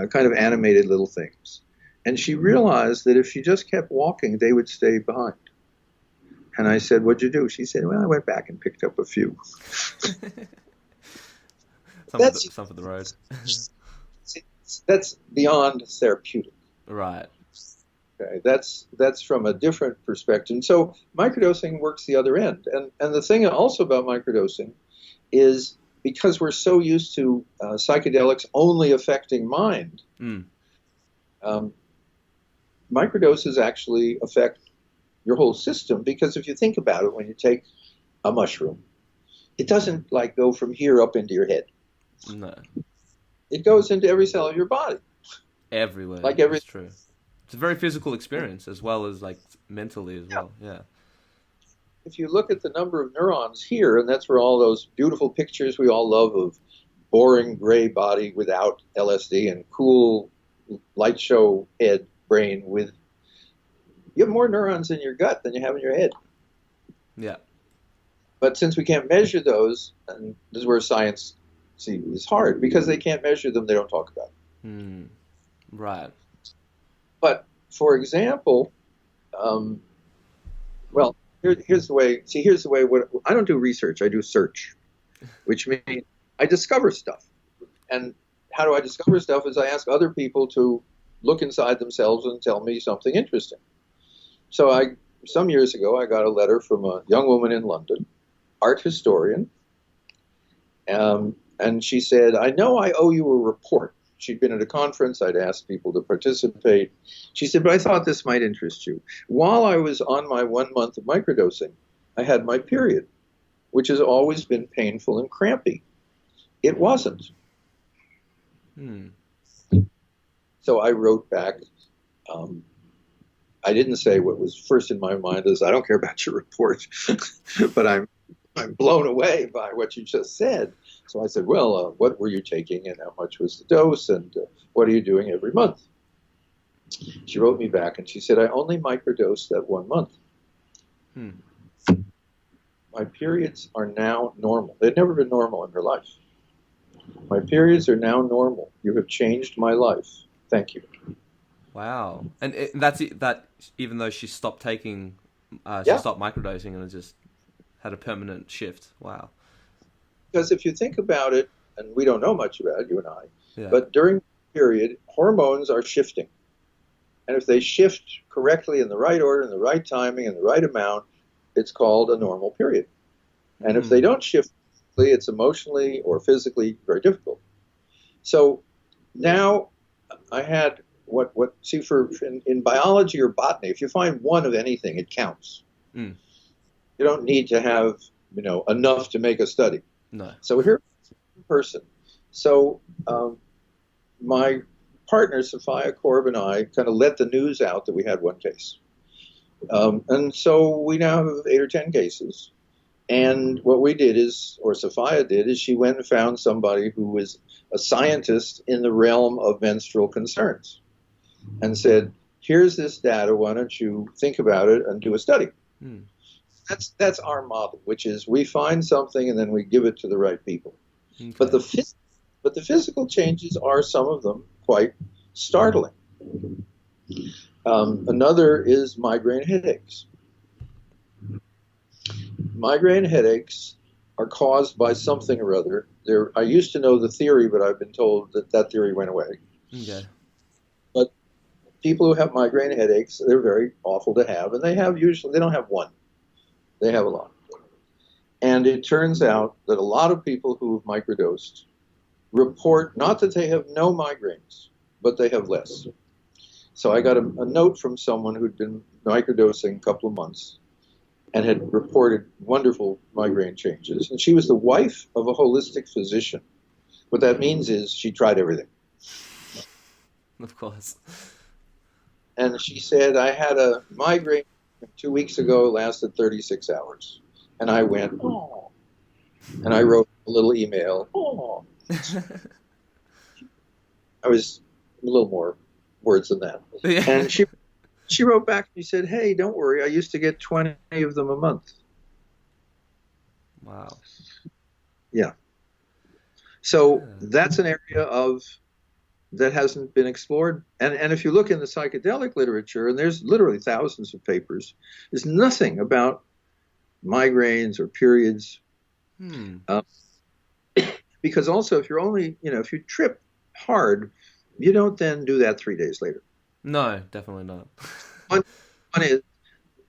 Speaker 1: kind of animated little things. And she realized that if she just kept walking, they would stay behind. And I said, what'd you do? She said, well, I went back and picked up a few.
Speaker 3: some for the road.
Speaker 1: That's beyond therapeutic.
Speaker 3: Right.
Speaker 1: Okay, that's from a different perspective. And so microdosing works the other end. And the thing also about microdosing is because we're so used to psychedelics only affecting mind, microdoses actually affect your whole system, because if you think about it, when you take a mushroom, it doesn't like go from here up into your head.
Speaker 3: No.
Speaker 1: It goes into every cell of your body.
Speaker 3: Everywhere.
Speaker 1: Like
Speaker 3: That's true. It's a very physical experience as well as like mentally as well. Yeah.
Speaker 1: If you look at the number of neurons here, and that's where all those beautiful pictures we all love of boring gray body without LSD and cool light show head brain with, you have more neurons in your gut than you have in your head.
Speaker 3: Yeah.
Speaker 1: But since we can't measure those, and this is where science is hard, because they can't measure them, they don't talk about it.
Speaker 3: Right.
Speaker 1: But for example, well, here's the way. See, here's the way. I don't do research. I do search, which means I discover stuff. And how do I discover stuff? Is I ask other people to look inside themselves and tell me something interesting. So some years ago, I got a letter from a young woman in London, art historian, and she said, I know I owe you a report. She'd been at a conference. I'd asked people to participate. She said, but I thought this might interest you. While I was on my 1 month of microdosing, I had my period, which has always been painful and crampy. It wasn't. So I wrote back. I didn't say what was first in my mind is, I don't care about your report, but I'm blown away by what you just said. So I said, well, what were you taking and how much was the dose and what are you doing every month? She wrote me back and she said, I only microdosed that 1 month. My periods are now normal. They've never been normal in her life. My periods are now normal. You have changed my life. Thank you.
Speaker 3: Wow. And that's it, that even though she stopped taking, she
Speaker 1: Yeah.
Speaker 3: stopped microdosing and it just had a permanent shift. Wow.
Speaker 1: Because if you think about it, and we don't know much about it, you and I,
Speaker 3: Yeah.
Speaker 1: but during the period, hormones are shifting. And if they shift correctly in the right order, in the right timing, in the right amount, it's called a normal period. And if they don't shift, it's emotionally or physically very difficult. So now I had in biology or botany, if you find one of anything, it counts.
Speaker 3: Mm.
Speaker 1: You don't need to have, enough to make a study.
Speaker 3: No.
Speaker 1: So here's a person. So my partner, Sophia Korb, and I kind of let the news out that we had one case. And so we now have 8 or 10 cases. And what we did is, or Sophia did, is she went and found somebody who was a scientist in the realm of menstrual concerns and said, here's this data, why don't you think about it and do a study?
Speaker 3: Mm.
Speaker 1: That's our model, which is we find something and then we give it to the right people.
Speaker 3: Okay.
Speaker 1: But the physical changes are, some of them, quite startling. Another is migraine headaches. Migraine headaches are caused by something or other. I used to know the theory, but I've been told that theory went away.
Speaker 3: Okay.
Speaker 1: But people who have migraine headaches, they're very awful to have, and they don't have one. They have a lot. And it turns out that a lot of people who have microdosed report not that they have no migraines, but they have less. So I got a note from someone who'd been microdosing a couple of months and had reported wonderful migraine changes. And she was the wife of a holistic physician. What that means is she tried everything.
Speaker 3: Of course.
Speaker 1: And she said, I had a migraine 2 weeks ago, lasted 36 hours. And I went, oh. And I wrote a little email, oh. I was a little more words than that.
Speaker 3: Yeah.
Speaker 1: And she wrote back and she said, hey, don't worry, I used to get 20 of them a month.
Speaker 3: Wow.
Speaker 1: Yeah. So that's an area that hasn't been explored. And if you look in the psychedelic literature, and there's literally thousands of papers, there's nothing about migraines or periods. Because also if if you trip hard, you don't then do that 3 days later.
Speaker 3: No, definitely not.
Speaker 1: One is,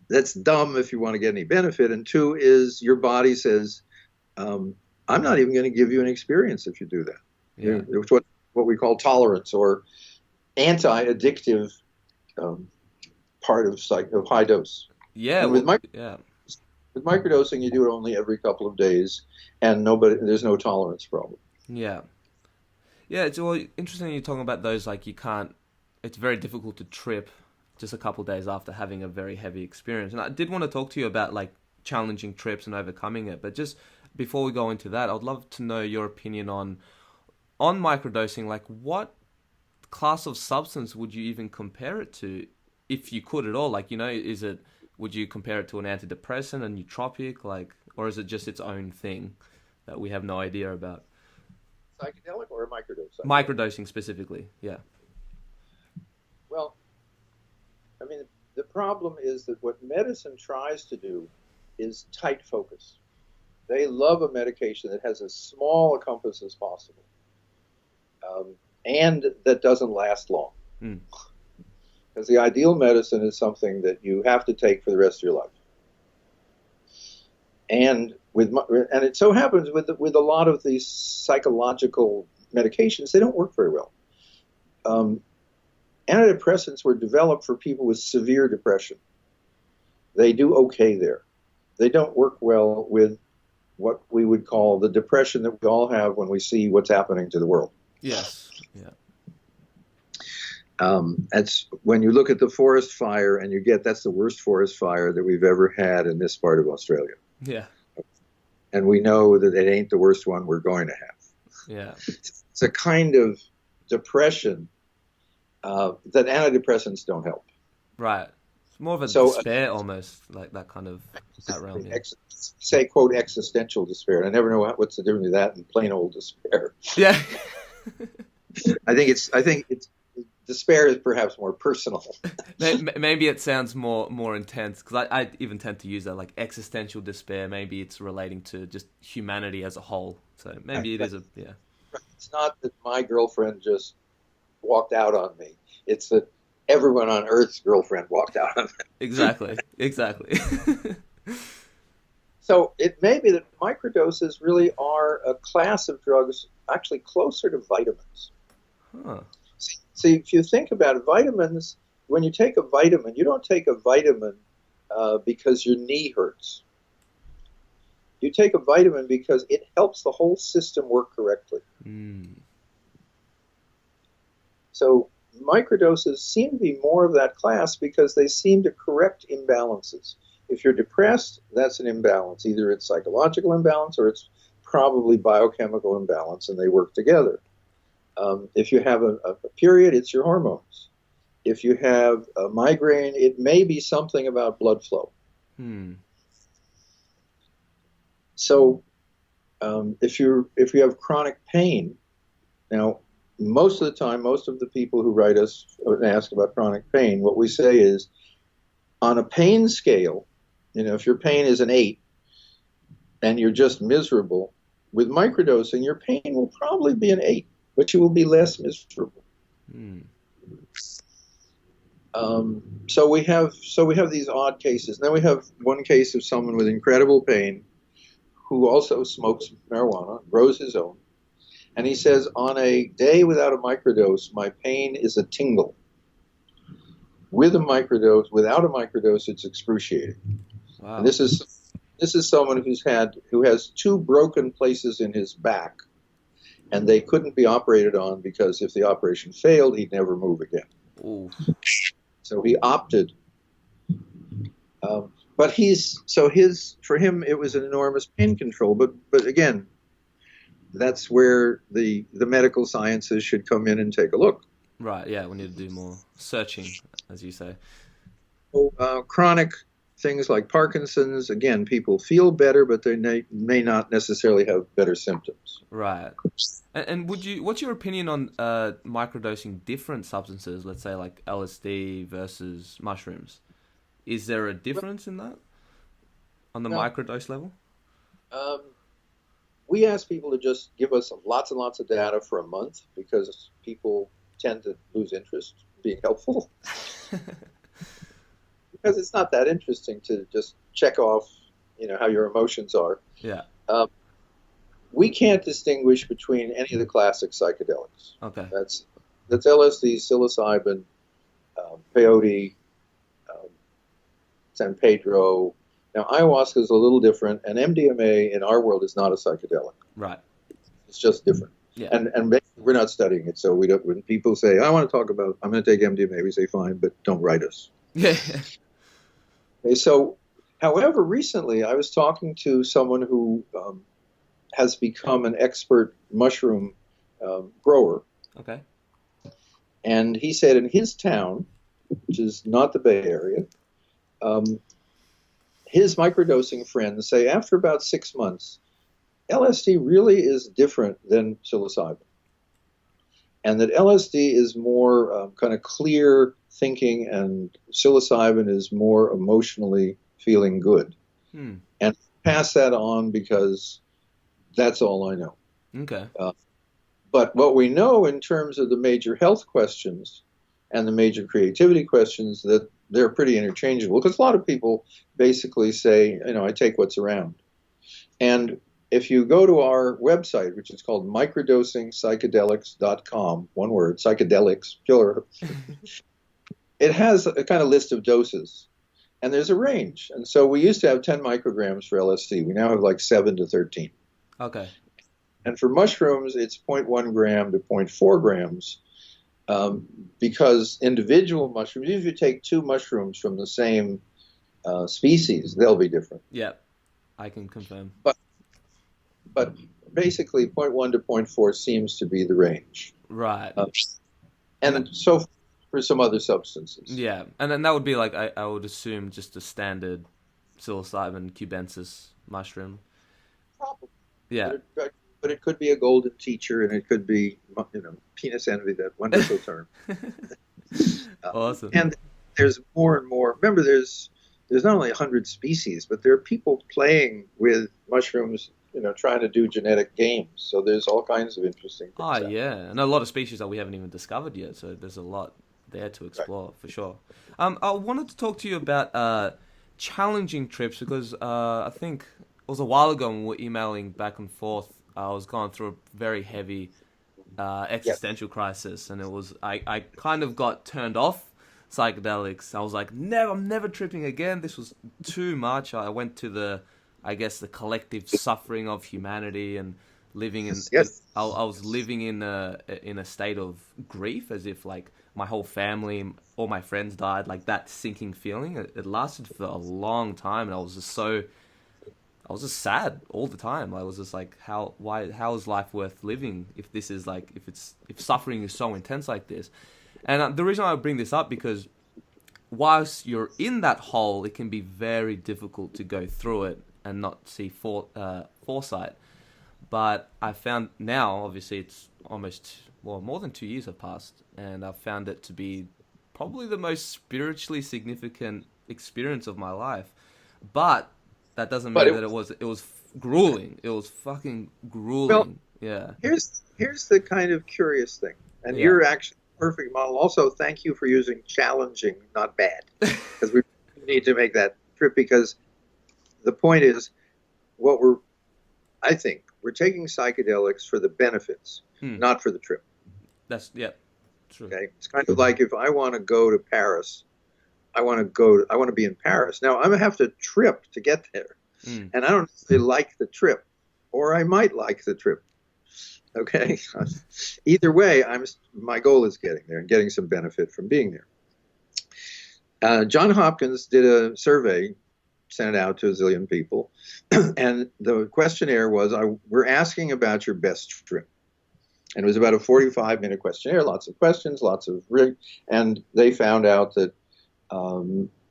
Speaker 1: that's dumb if you want to get any benefit. And 2 is your body says, I'm not even going to give you an experience if you do that.
Speaker 3: Yeah.
Speaker 1: It's what we call tolerance or anti-addictive part of high dose.
Speaker 3: Yeah.
Speaker 1: And with microdosing, you do it only every couple of days, and there's no tolerance problem.
Speaker 3: Yeah. Yeah, it's all interesting you're talking about those, like it's very difficult to trip just a couple of days after having a very heavy experience. And I did want to talk to you about like challenging trips and overcoming it, but just before we go into that, I'd love to know your opinion on microdosing. Like, what class of substance would you even compare it to, if you could at all? Like, would you compare it to an antidepressant, a nootropic, or is it just its own thing that we have no idea about?
Speaker 1: Psychedelic or a microdose?
Speaker 3: Microdosing specifically, yeah.
Speaker 1: Well, I mean, the problem is that what medicine tries to do is tight focus. They love a medication that has as small a compass as possible, and that doesn't last long. Because the ideal medicine is something that you have to take for the rest of your life. And it so happens with a lot of these psychological medications, they don't work very well. Antidepressants were developed for people with severe depression. They do okay there. They don't work well with what we would call the depression that we all have when we see what's happening to the world.
Speaker 3: Yes. Yeah.
Speaker 1: That's when you look at the forest fire and that's the worst forest fire that we've ever had in this part of Australia.
Speaker 3: Yeah.
Speaker 1: And we know that it ain't the worst one we're going to have.
Speaker 3: Yeah.
Speaker 1: It's a kind of depression that antidepressants don't help.
Speaker 3: Right. It's more of a
Speaker 1: So
Speaker 3: despair almost, like that kind of, that realm, yeah.
Speaker 1: say, quote, existential despair. I never know what's the difference between that and plain old despair.
Speaker 3: Yeah.
Speaker 1: I think it's despair is perhaps more personal.
Speaker 3: Maybe it sounds more intense, because I even tend to use that, like existential despair. Maybe it's relating to just humanity as a whole. So maybe it is a, yeah.
Speaker 1: It's not that my girlfriend just walked out on me. It's that everyone on Earth's girlfriend walked out on me.
Speaker 3: Exactly.
Speaker 1: So it may be that microdoses really are a class of drugs actually closer to vitamins.
Speaker 3: Huh.
Speaker 1: See, if you think about vitamins, when you take a vitamin, you don't take a vitamin because your knee hurts. You take a vitamin because it helps the whole system work correctly. So microdoses seem to be more of that class because they seem to correct imbalances. If you're depressed, that's an imbalance. Either it's psychological imbalance or it's probably biochemical imbalance, and they work together. If you have a period, it's your hormones. If you have a migraine, it may be something about blood flow. So if you have chronic pain, now most of the time, most of the people who write us and ask about chronic pain, what we say is, on a pain scale, if your pain is an 8 and you're just miserable, with microdosing, your pain will probably be an 8, but you will be less miserable. So we have these odd cases. Then we have one case of someone with incredible pain who also smokes marijuana, grows his own, and he says, on a day without a microdose, my pain is a tingle. With a microdose, without a microdose, it's excruciating.
Speaker 3: Wow.
Speaker 1: And this is someone who has 2 broken places in his back, and they couldn't be operated on because if the operation failed, he'd never move again.
Speaker 3: Ooh.
Speaker 1: So he opted. But for him, it was an enormous pain control. But again, that's where the medical sciences should come in and take a look.
Speaker 3: Right. Yeah, we need to do more searching, as you say.
Speaker 1: So, chronic things like Parkinson's, again, people feel better, but they may not necessarily have better symptoms.
Speaker 3: Right. And what's your opinion on microdosing different substances, let's say like LSD versus mushrooms? Is there a difference in that on the microdose level?
Speaker 1: We ask people to just give us lots and lots of data for a month because people tend to lose interest in being helpful. Because it's not that interesting to just check off, how your emotions are.
Speaker 3: Yeah.
Speaker 1: We can't distinguish between any of the classic psychedelics.
Speaker 3: Okay.
Speaker 1: That's LSD, psilocybin, peyote, San Pedro. Now, ayahuasca is a little different, and MDMA in our world is not a psychedelic.
Speaker 3: Right.
Speaker 1: It's just different.
Speaker 3: Yeah.
Speaker 1: And we're not studying it, so we don't. When people say, "I want to talk about," I'm going to take MDMA, we say, "Fine, but don't write us."
Speaker 3: Yeah.
Speaker 1: Okay, so, however, recently I was talking to someone who has become an expert mushroom grower.
Speaker 3: Okay.
Speaker 1: And he said in his town, which is not the Bay Area, his microdosing friends say after about 6 months, LSD really is different than psilocybin. And that LSD is more kind of clear thinking and psilocybin is more emotionally feeling good. And pass that on because that's all I know.
Speaker 3: Okay.
Speaker 1: But what we know in terms of the major health questions and the major creativity questions, that they're pretty interchangeable. Because a lot of people basically say, I take what's around. And if you go to our website, which is called Microdosing Psychedelics.com, one word, psychedelics, killer, it has a kind of list of doses. And there's a range. And so we used to have 10 micrograms for LSD. We now have like 7 to 13.
Speaker 3: Okay.
Speaker 1: And for mushrooms, it's 0.1 gram to 0.4 grams because individual mushrooms, if you take 2 mushrooms from the same species, they'll be different.
Speaker 3: Yeah, I can confirm.
Speaker 1: But basically, 0.1 to 0.4 seems to be the range.
Speaker 3: Right.
Speaker 1: And so for some other substances.
Speaker 3: Yeah, and then that would be like, I would assume, just a standard psilocybin cubensis mushroom.
Speaker 1: Probably.
Speaker 3: Yeah.
Speaker 1: But it could be a golden teacher, and it could be, penis envy, that wonderful term.
Speaker 3: Awesome.
Speaker 1: And there's more and more. Remember, there's not only 100 species, but there are people playing with mushrooms, trying to do genetic games. So there's all kinds of interesting things.
Speaker 3: Oh, yeah. And a lot of species that we haven't even discovered yet. So there's a lot there to explore, for sure. I wanted to talk to you about challenging trips, because I think it was a while ago when we were emailing back and forth. I was going through a very heavy existential crisis, and I kind of got turned off psychedelics. I was like, I'm never tripping again. This was too much. I went to the collective suffering of humanity, and living in.
Speaker 1: Yes.
Speaker 3: I was living in a state of grief, as if like my whole family, all my friends died. Like that sinking feeling. It lasted for a long time, and I was just sad all the time. I was just like, how is life worth living if this is like, if suffering is so intense like this? And the reason I bring this up, because whilst you're in that hole, it can be very difficult to go through it and not see foresight. But I found now, obviously it's more than 2 years have passed, and I've found it to be probably the most spiritually significant experience of my life. But that doesn't mean that it was grueling. It was fucking grueling.
Speaker 1: Well,
Speaker 3: yeah.
Speaker 1: Here's the kind of curious thing, and you're actually a perfect model. Also, thank you for using challenging, not bad, because we need to make that trip. Because the point is, I think we're taking psychedelics for the benefits, not for the trip.
Speaker 3: That's true.
Speaker 1: Okay, it's kind of like if I want to go to Paris. I want to be in Paris. Now, I'm going to have to trip to get there. And I don't really like the trip, or I might like the trip. Okay? Either way, my goal is getting there and getting some benefit from being there. Johns Hopkins did a survey, sent it out to a zillion people, and the questionnaire was, we're asking about your best trip. And it was about a 45-minute questionnaire, lots of questions, and they found out that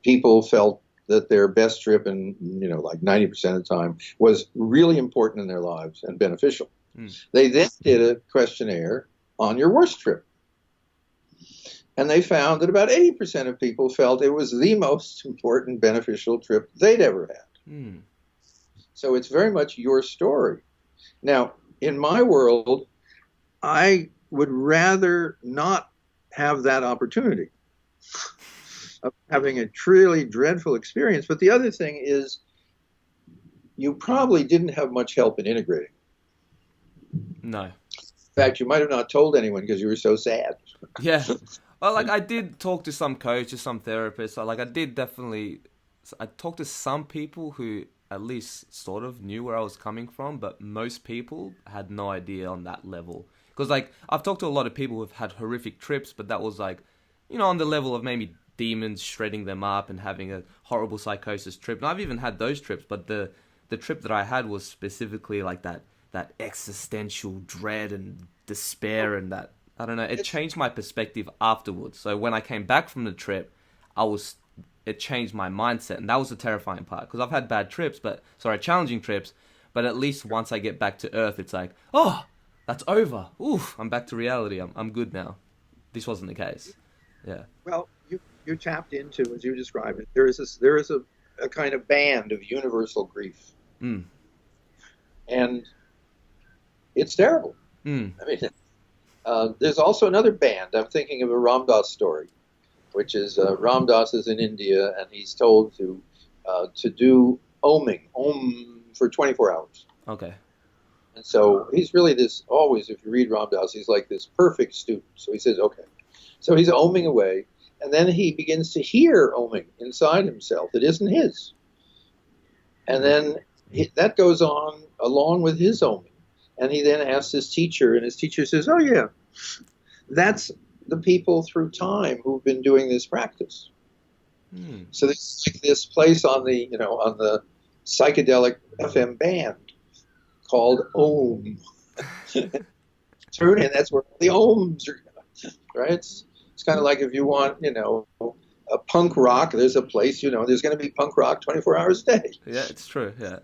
Speaker 1: people felt that their best trip, and like 90% of the time, was really important in their lives and beneficial. They then did a questionnaire on your worst trip, and they found that about 80% of people felt it was the most important, beneficial trip they'd ever had. So it's very much your story. Now, in my world, I would rather not have that opportunity of having a truly dreadful experience. But the other thing is, you probably didn't have much help in integrating.
Speaker 3: No.
Speaker 1: In fact, you might have not told anyone because you were so sad.
Speaker 3: Yeah. Well, like I did talk to some coaches, some therapists. I talked to some people who at least sort of knew where I was coming from, but most people had no idea on that level. Because like I've talked to a lot of people who've had horrific trips, but that was like, on the level of maybe demons shredding them up and having a horrible psychosis trip. And I've even had those trips, but the trip that I had was specifically like that existential dread and despair, and that, I don't know, it changed my perspective afterwards. So when I came back from the trip, it changed my mindset, and that was the terrifying part, because I've had challenging trips, but at least once I get back to earth, it's like, oh, that's over. Oof, I'm back to reality. I'm good now. This wasn't the case. Yeah. Well,
Speaker 1: you tapped into, as you described it, there is a kind of band of universal grief. And it's terrible. I mean, there's also another band. I'm thinking of a Ram Dass story, which is Ram Dass is in India, and he's told to do Om for 24 hours.
Speaker 3: Okay.
Speaker 1: And so he's really always, if you read Ram Dass, he's like this perfect student. So he says, okay. So he's oming away, and then he begins to hear oming inside himself. It isn't his. And then that goes on along with his oming. And he then asks his teacher, and his teacher says, oh yeah, that's the people through time who've been doing this practice. So there's like this place on the psychedelic FM band called Om. Tune in, that's where the Oms are, right? It's kind of like if you want, a punk rock, there's a place, there's going to be punk rock 24 hours a day.
Speaker 3: Yeah, it's true. Yeah.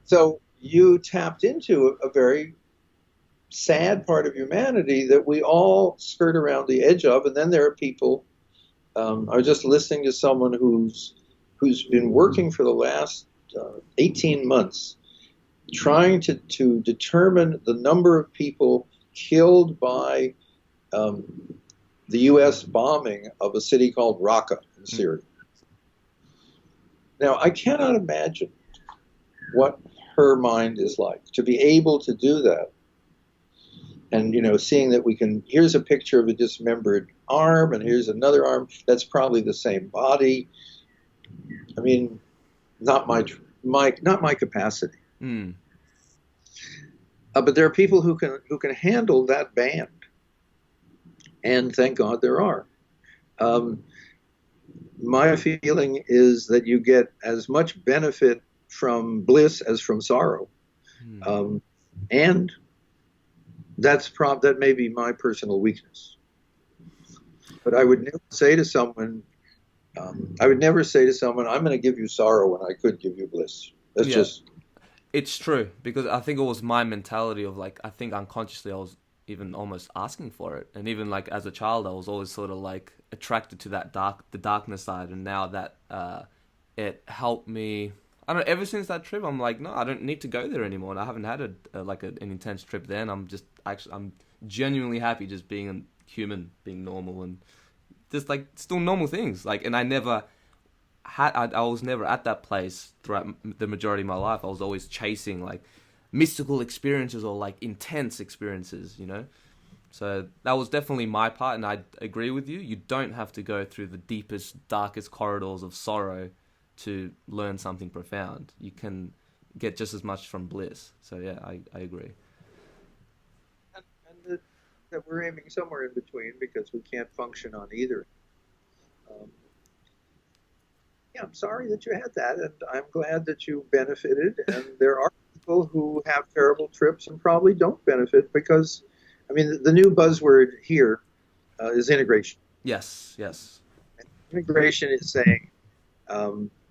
Speaker 1: So you tapped into a very sad part of humanity that we all skirt around the edge of. And then there are people, I was just listening to someone who's been working for the last 18 months trying to determine the number of people killed by the U.S. bombing of a city called Raqqa in Syria. Now, I cannot imagine what her mind is like to be able to do that. And, seeing that here's a picture of a dismembered arm, and here's another arm, that's probably the same body. I mean, not my capacity.
Speaker 3: Mm.
Speaker 1: But there are people who can handle that band. And thank God there are. My feeling is that you get as much benefit from bliss as from sorrow. And that may be my personal weakness. But I would never say to someone, I'm going to give you sorrow when I could give you bliss.
Speaker 3: It's true, because I think it was my mentality of I think unconsciously I was even almost asking for it. And even as a child, I was always sort of attracted to the darkness side. And now that it helped me, I don't know, ever since that trip, I'm no, I don't need to go there anymore. And I haven't had an intense trip then. I'm genuinely happy just being a human, being normal, and just still normal things. And I never I was never at that place throughout the majority of my life. I was always chasing mystical experiences or intense experiences, So that was definitely my part, and I agree with you. You don't have to go through the deepest, darkest corridors of sorrow to learn something profound. You can get just as much from bliss. So yeah, I agree.
Speaker 1: And that we're aiming somewhere in between, because we can't function on either. Yeah, I'm sorry that you had that, and I'm glad that you benefited. And there are people who have terrible trips and probably don't benefit because, the new buzzword here is integration.
Speaker 3: Yes.
Speaker 1: And integration is saying,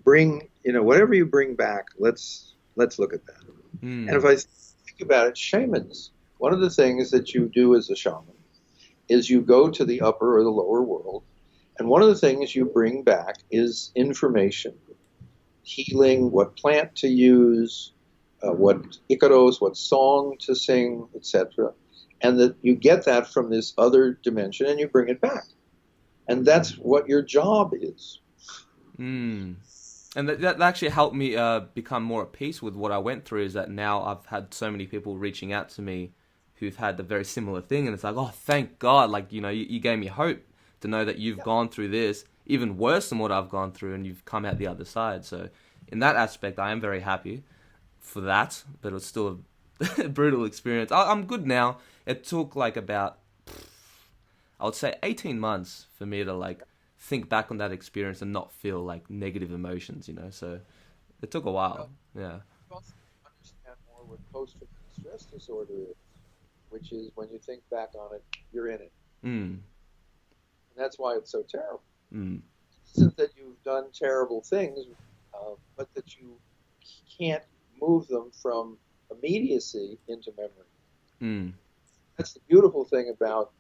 Speaker 1: bring, whatever you bring back, let's look at that. And if I think about it, shamans, one of the things that you do as a shaman is you go to the upper or the lower world. And one of the things you bring back is information, healing, what plant to use, what icaros, what song to sing, etc. And that you get that from this other dimension and you bring it back. And that's what your job is.
Speaker 3: And that actually helped me become more at peace with what I went through, is that now I've had so many people reaching out to me who've had a very similar thing. And it's oh, thank God, you gave me hope to know that you've gone through this even worse than what I've gone through, and you've come out the other side. So in that aspect, I am very happy for that, but it was still a brutal experience. I'm good now. It took about, I would say 18 months for me to think back on that experience and not feel negative emotions, so it took a while. Yeah.
Speaker 1: You also understand more what post-traumatic stress disorder is, which is when you think back on it, you're in it. And that's why it's so terrible. It isn't that you've done terrible things, but that you can't move them from immediacy into memory. That's the beautiful thing about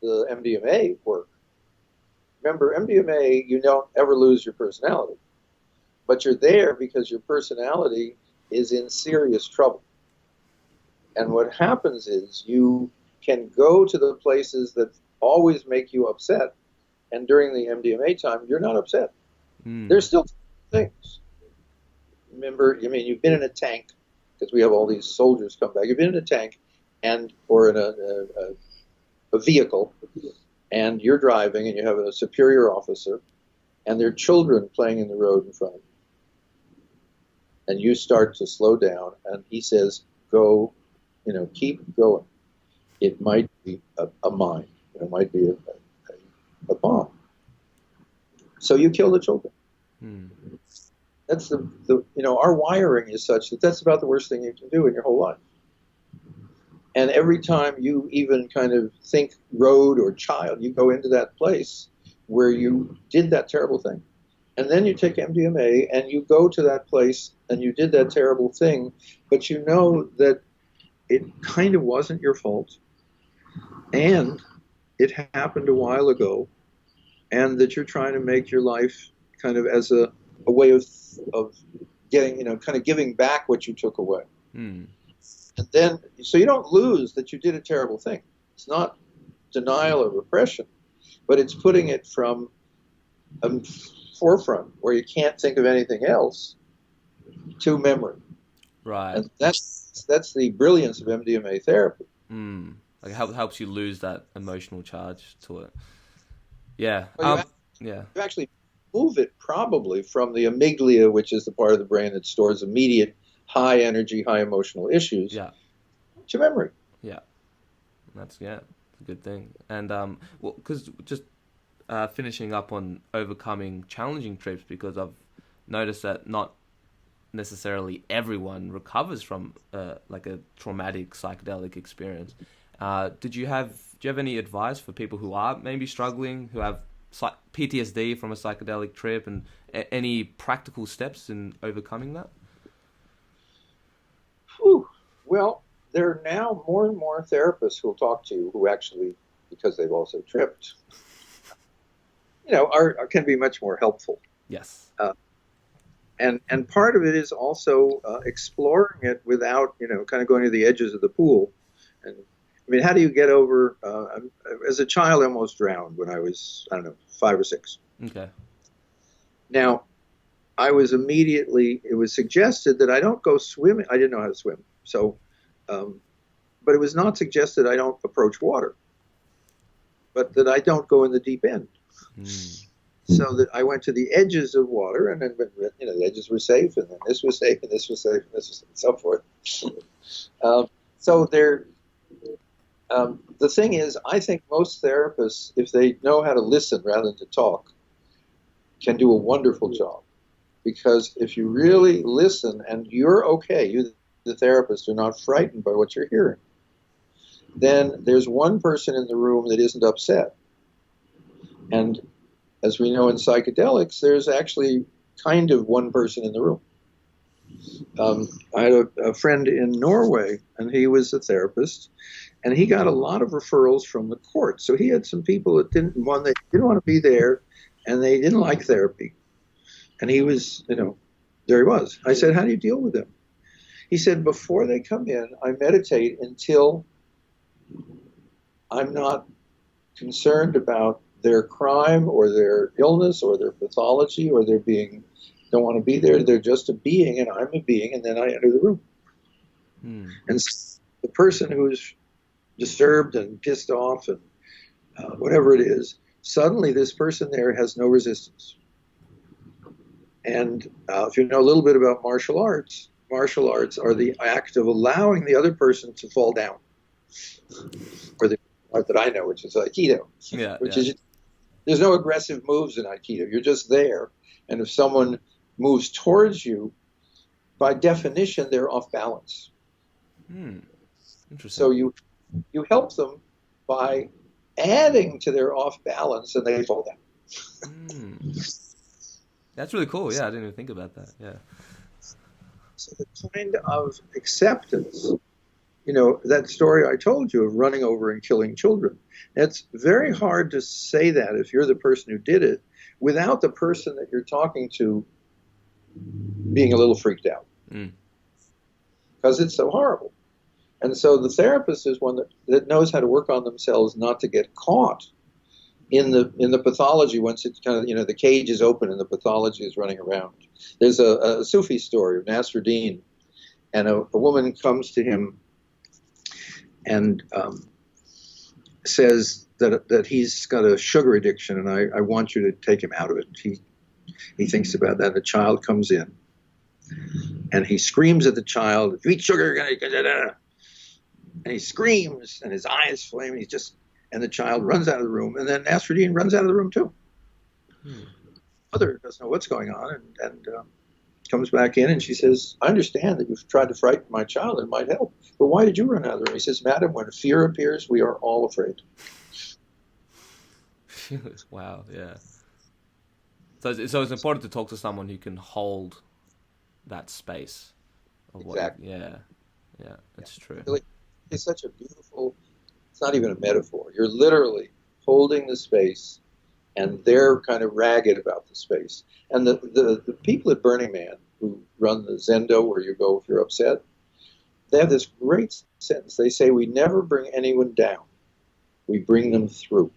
Speaker 1: the MDMA work. Remember, MDMA, you don't ever lose your personality, but you're there because your personality is in serious trouble. And what happens is you can go to the places that always make you upset, and during the MDMA time, you're not upset. There's still things. Remember, you've been in a tank, because we have all these soldiers come back. You've been in a tank, or in a vehicle, and you're driving, and you have a superior officer, and there are children playing in the road in front of you. And you start to slow down, and he says, go, keep going. It might be a mine. It might be a bomb. So you kill the children. That's our wiring is such that that's about the worst thing you can do in your whole life. And every time you even kind of think road or child, you go into that place where you did that terrible thing. And then you take MDMA and you go to that place and you did that terrible thing, but you know that it kind of wasn't your fault, and it happened a while ago, and that you're trying to make your life kind of as a way of getting, kind of giving back what you took away. And then, so you don't lose that you did a terrible thing. It's not denial or repression, but it's putting it from a forefront where you can't think of anything else to memory.
Speaker 3: Right.
Speaker 1: And that's the brilliance of MDMA therapy.
Speaker 3: Like helps you lose that emotional charge to it. Yeah.
Speaker 1: Well, you actually move it probably from the amygdala, which is the part of the brain that stores immediate high energy, high emotional issues, to memory.
Speaker 3: Yeah. That's a good thing. And well, because just finishing up on overcoming challenging trips, because I've noticed that not necessarily everyone recovers from like a traumatic psychedelic experience. Do you have any advice for people who are maybe struggling, who have PTSD from a psychedelic trip, and any practical steps in overcoming that?
Speaker 1: Well, there are now more and more therapists who will talk to you who actually, because they've also tripped, can be much more helpful.
Speaker 3: Yes.
Speaker 1: And part of it is also exploring it without, kind of going to the edges of the pool. And I mean, how do you get over? As a child, I almost drowned when I was, 5 or 6.
Speaker 3: Okay.
Speaker 1: Now, it was suggested that I don't go swimming. I didn't know how to swim. So, but it was not suggested I don't approach water, but that I don't go in the deep end. So that I went to the edges of water, and then, the edges were safe, and then this was safe, and this was safe, and this was, and so forth. So the thing is, I think most therapists, if they know how to listen rather than to talk, can do a wonderful job. Because if you really listen and you're okay, you, the therapist, are not frightened by what you're hearing, then there's one person in the room that isn't upset. And as we know in psychedelics, there's actually kind of one person in the room. I had a friend in Norway, and he was a therapist, and he got a lot of referrals from the court. So he had some people that didn't want to be there, and they didn't like therapy. And he was, there he was. I said, how do you deal with them? He said, before they come in, I meditate until I'm not concerned about their crime or their illness or their pathology or their being, don't want to be there. They're just a being, and I'm a being, and then I enter the room. And the person who's disturbed and pissed off and whatever it is, suddenly this person there has no resistance. And if you know a little bit about martial arts are the act of allowing the other person to fall down. Or the art that I know, which is Aikido. Is, there's no aggressive moves in Aikido. You're just there. And if someone moves towards you, by definition, they're off balance.
Speaker 3: Interesting.
Speaker 1: So you help them by adding to their off balance, and they fall down.
Speaker 3: That's really cool. Yeah, I didn't even think about that. Yeah.
Speaker 1: So the kind of acceptance, that story I told you of running over and killing children, it's very hard to say that if you're the person who did it without the person that you're talking to being a little freaked out. Because it's so horrible. And so the therapist is one that knows how to work on themselves not to get caught in the pathology once it's kind of, the cage is open and the pathology is running around. There's a Sufi story of Nasruddin, and a woman comes to him and says that he's got a sugar addiction, and I want you to take him out of it. He thinks about that. The child comes in, and he screams at the child, "If you eat sugar, you're gonna..." And he screams, and his eyes flame, and and the child runs out of the room, and then Nasruddin runs out of the room too. Mother doesn't know what's going on, and comes back in and she says, I understand that you've tried to frighten my child and it might help, but why did you run out of the room? He says, Madam, when fear appears, we are all afraid.
Speaker 3: Wow, yeah. So it's important to talk to someone who can hold that space. Of
Speaker 1: Exactly.
Speaker 3: Yeah, it's true.
Speaker 1: It's such a beautiful, it's not even a metaphor. You're literally holding the space and they're kind of ragged about the space. And the people at Burning Man who run the Zendo, where you go if you're upset, they have this great sentence. They say, we never bring anyone down. We bring them through.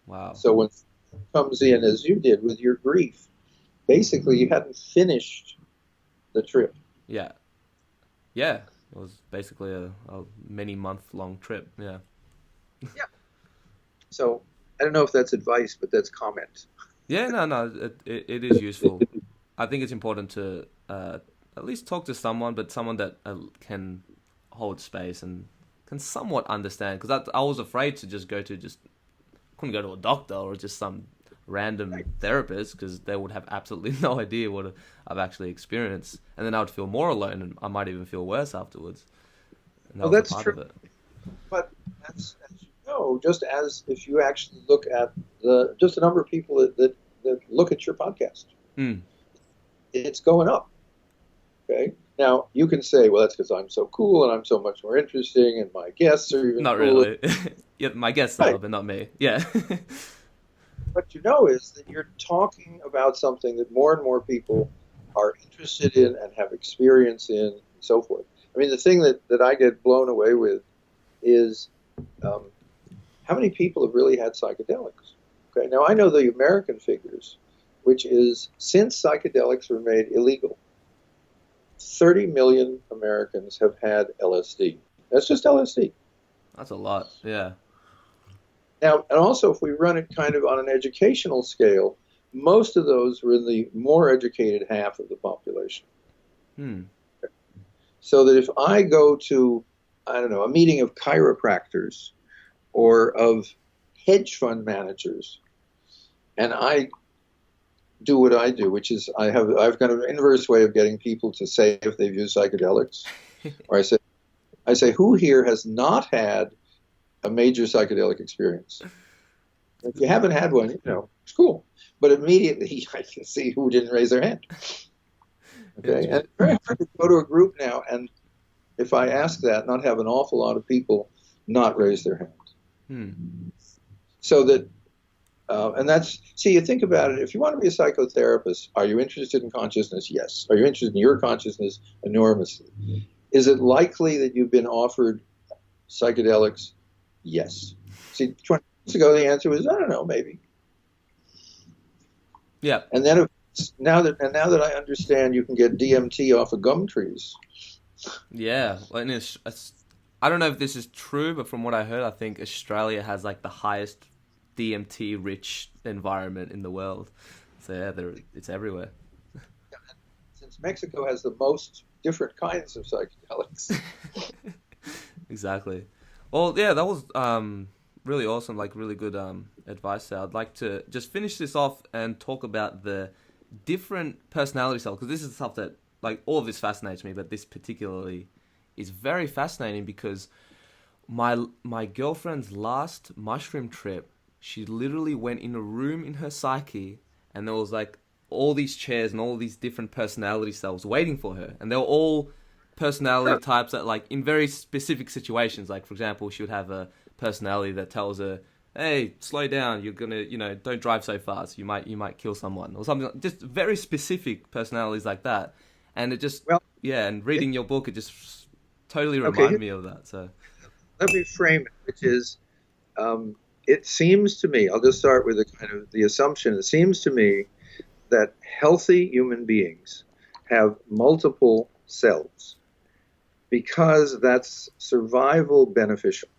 Speaker 3: Wow.
Speaker 1: So when someone comes in, as you did with your grief, basically you hadn't finished the trip.
Speaker 3: Yeah. Yeah. It was basically a many month-long trip. Yeah.
Speaker 1: Yeah. So I don't know if that's advice, but that's comment.
Speaker 3: Yeah, no, it is useful. I think it's important to at least talk to someone, but someone that can hold space and can somewhat understand. Because I was afraid to couldn't go to a doctor or just some random therapist, because they would have absolutely no idea what I've actually experienced, and then I would feel more alone, and I might even feel worse afterwards. And
Speaker 1: well, that's true. Of it. But as you know, just as if you actually look at just the number of people that look at your podcast, it's going up. Okay. Now you can say, well, that's because I'm so cool and I'm so much more interesting, and my guests are even
Speaker 3: not
Speaker 1: cooler.
Speaker 3: Really. Yeah, my guests are, but not me. Yeah.
Speaker 1: What you know is that you're talking about something that more and more people are interested in and have experience in, and so forth. I mean, the thing that I get blown away with is how many people have really had psychedelics. Okay, now I know the American figures, which is since psychedelics were made illegal, 30 million Americans have had LSD. That's just LSD.
Speaker 3: That's a lot, yeah.
Speaker 1: Now, and also if we run it kind of on an educational scale, most of those were in the more educated half of the population. So that if I go to, I don't know, a meeting of chiropractors or of hedge fund managers, and I do what I do, which is I've got an inverse way of getting people to say if they've used psychedelics. Or I say, who here has not had a major psychedelic experience? If you haven't had one, it's cool. But immediately I can see who didn't raise their hand. Okay, and it's very hard to go to a group now, and if I ask that, not have an awful lot of people not raise their hand. So that, and that's, see, you think about it, if you want to be a psychotherapist, are you interested in consciousness? Yes. Are you interested in your consciousness? Enormously. Is it likely that you've been offered psychedelics? Yes. See, 20 years ago, the answer was, I don't know, maybe.
Speaker 3: Yeah.
Speaker 1: And then now that I understand you can get DMT off of gum trees.
Speaker 3: Yeah. Well, I don't know if this is true, but from what I heard, I think Australia has like the highest DMT-rich environment in the world. So yeah, it's everywhere.
Speaker 1: Since Mexico has the most different kinds of psychedelics.
Speaker 3: Exactly. Well, yeah, that was really awesome, like really good advice there. I'd like to just finish this off and talk about the different personality styles, because this is stuff that, like, all of this fascinates me, but this particularly is very fascinating because my girlfriend's last mushroom trip, she literally went in a room in her psyche, and there was like all these chairs and all these different personality styles waiting for her, and they were all personality types that, like, in very specific situations, like, for example, she would have a personality that tells her, hey, slow down, you're gonna, don't drive so fast, you might kill someone, or something, just very specific personalities like that. And it just, and reading your book, it just totally reminded me of that. So
Speaker 1: let me frame it, which is, it seems to me, I'll just start with the assumption, it seems to me that healthy human beings have multiple selves because that's survival beneficial.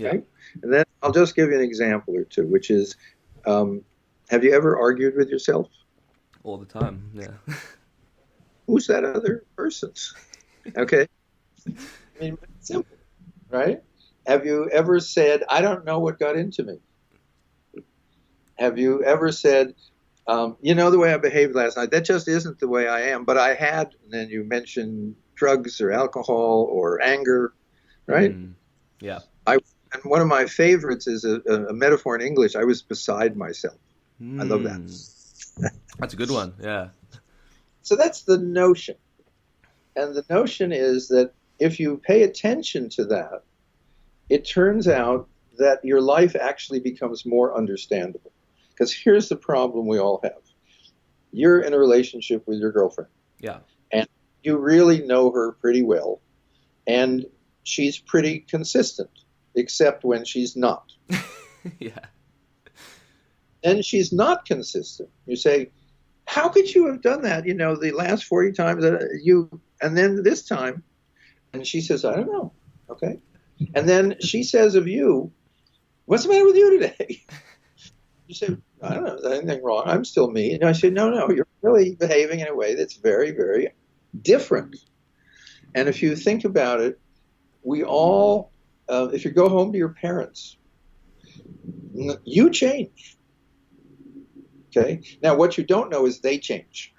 Speaker 1: Okay? And then I'll just give you an example or two, which is, have you ever argued with yourself?
Speaker 3: All the time, yeah.
Speaker 1: Who's that other person? Okay. I mean, it's simple, right? Have you ever said, I don't know what got into me? Have you ever said, You know the way I behaved last night. That just isn't the way I am. But I had, and then you mentioned drugs or alcohol or anger, right?
Speaker 3: Yeah.
Speaker 1: And one of my favorites is a metaphor in English. I was beside myself. I love that.
Speaker 3: That's a good one. Yeah.
Speaker 1: So that's the notion. And the notion is that if you pay attention to that, it turns out that your life actually becomes more understandable. Because here's the problem we all have. You're in a relationship with your girlfriend.
Speaker 3: Yeah.
Speaker 1: And you really know her pretty well. And she's pretty consistent, except when she's not.
Speaker 3: Yeah.
Speaker 1: Then she's not consistent. You say, how could you have done that, the last 40 times that and then this time? And she says, I don't know. Okay. And then she says of you, what's the matter with you today? You say, I don't know, there's anything wrong. I'm still me. And I say, no, you're really behaving in a way that's very, very different. And if you think about it, we all, if you go home to your parents, you change. Okay. Now, what you don't know is they change.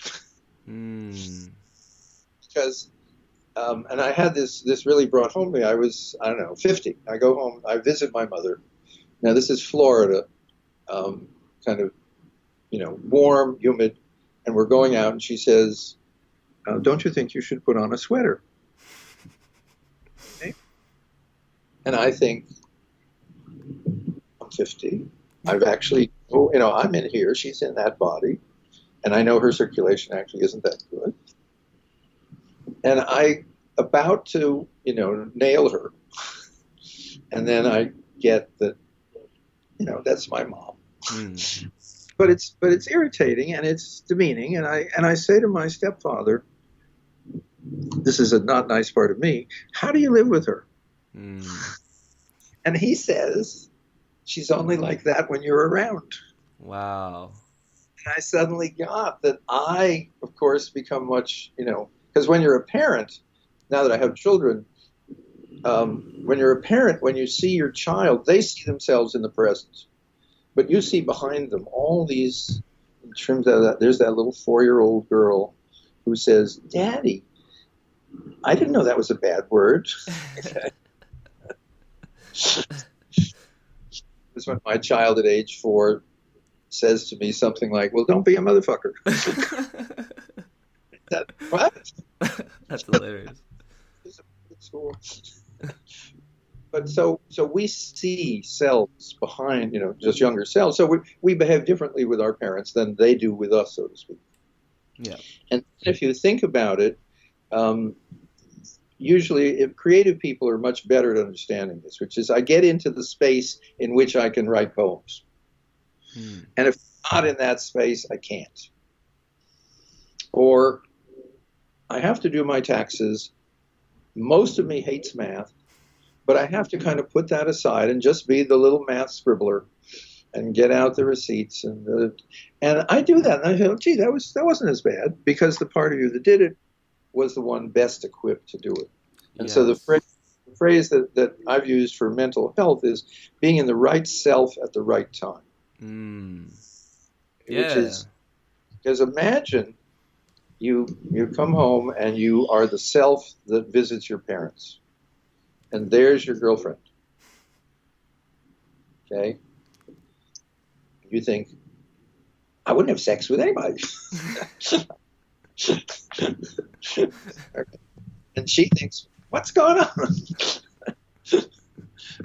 Speaker 1: Because, and I had this really brought home to me. I was, 50. I go home, I visit my mother. Now, this is Florida, kind of, warm, humid, and we're going out, and she says, don't you think you should put on a sweater? Okay. And I think, I'm 50. I've actually, I'm in here, she's in that body, and I know her circulation actually isn't that good. And I about to, nail her. And then I get that, that's my mom. But it's irritating and it's demeaning. And I say to my stepfather, this is a not nice part of me, how do you live with her? And he says, she's only like that when you're around.
Speaker 3: Wow.
Speaker 1: And I suddenly got that I, of course, become much, because when you're a parent, now that I have children, when you're a parent, when you see your child, they see themselves in the present. But you see behind them all these, in terms of that, there's that little 4-year-old girl who says, Daddy, I didn't know that was a bad word. It's when my child at age 4 says to me something like, well, don't be a motherfucker. What?
Speaker 3: That's hilarious.
Speaker 1: But so we see selves behind, just younger selves. So we behave differently with our parents than they do with us, so to speak.
Speaker 3: Yeah.
Speaker 1: And if you think about it, usually if creative people are much better at understanding this, which is I get into the space in which I can write poems. And if I'm not in that space, I can't. Or I have to do my taxes. Most of me hates math, but I have to kind of put that aside and just be the little math scribbler and get out the receipts. And I do that. And I feel, gee, that wasn't as bad because the part of you that did it was the one best equipped to do it. And so the phrase that I've used for mental health is being in the right self at the right time. Which is, because imagine you come home and you are the self that visits your parents. And there's your girlfriend. Okay? You think, I wouldn't have sex with anybody. And she thinks, what's going on?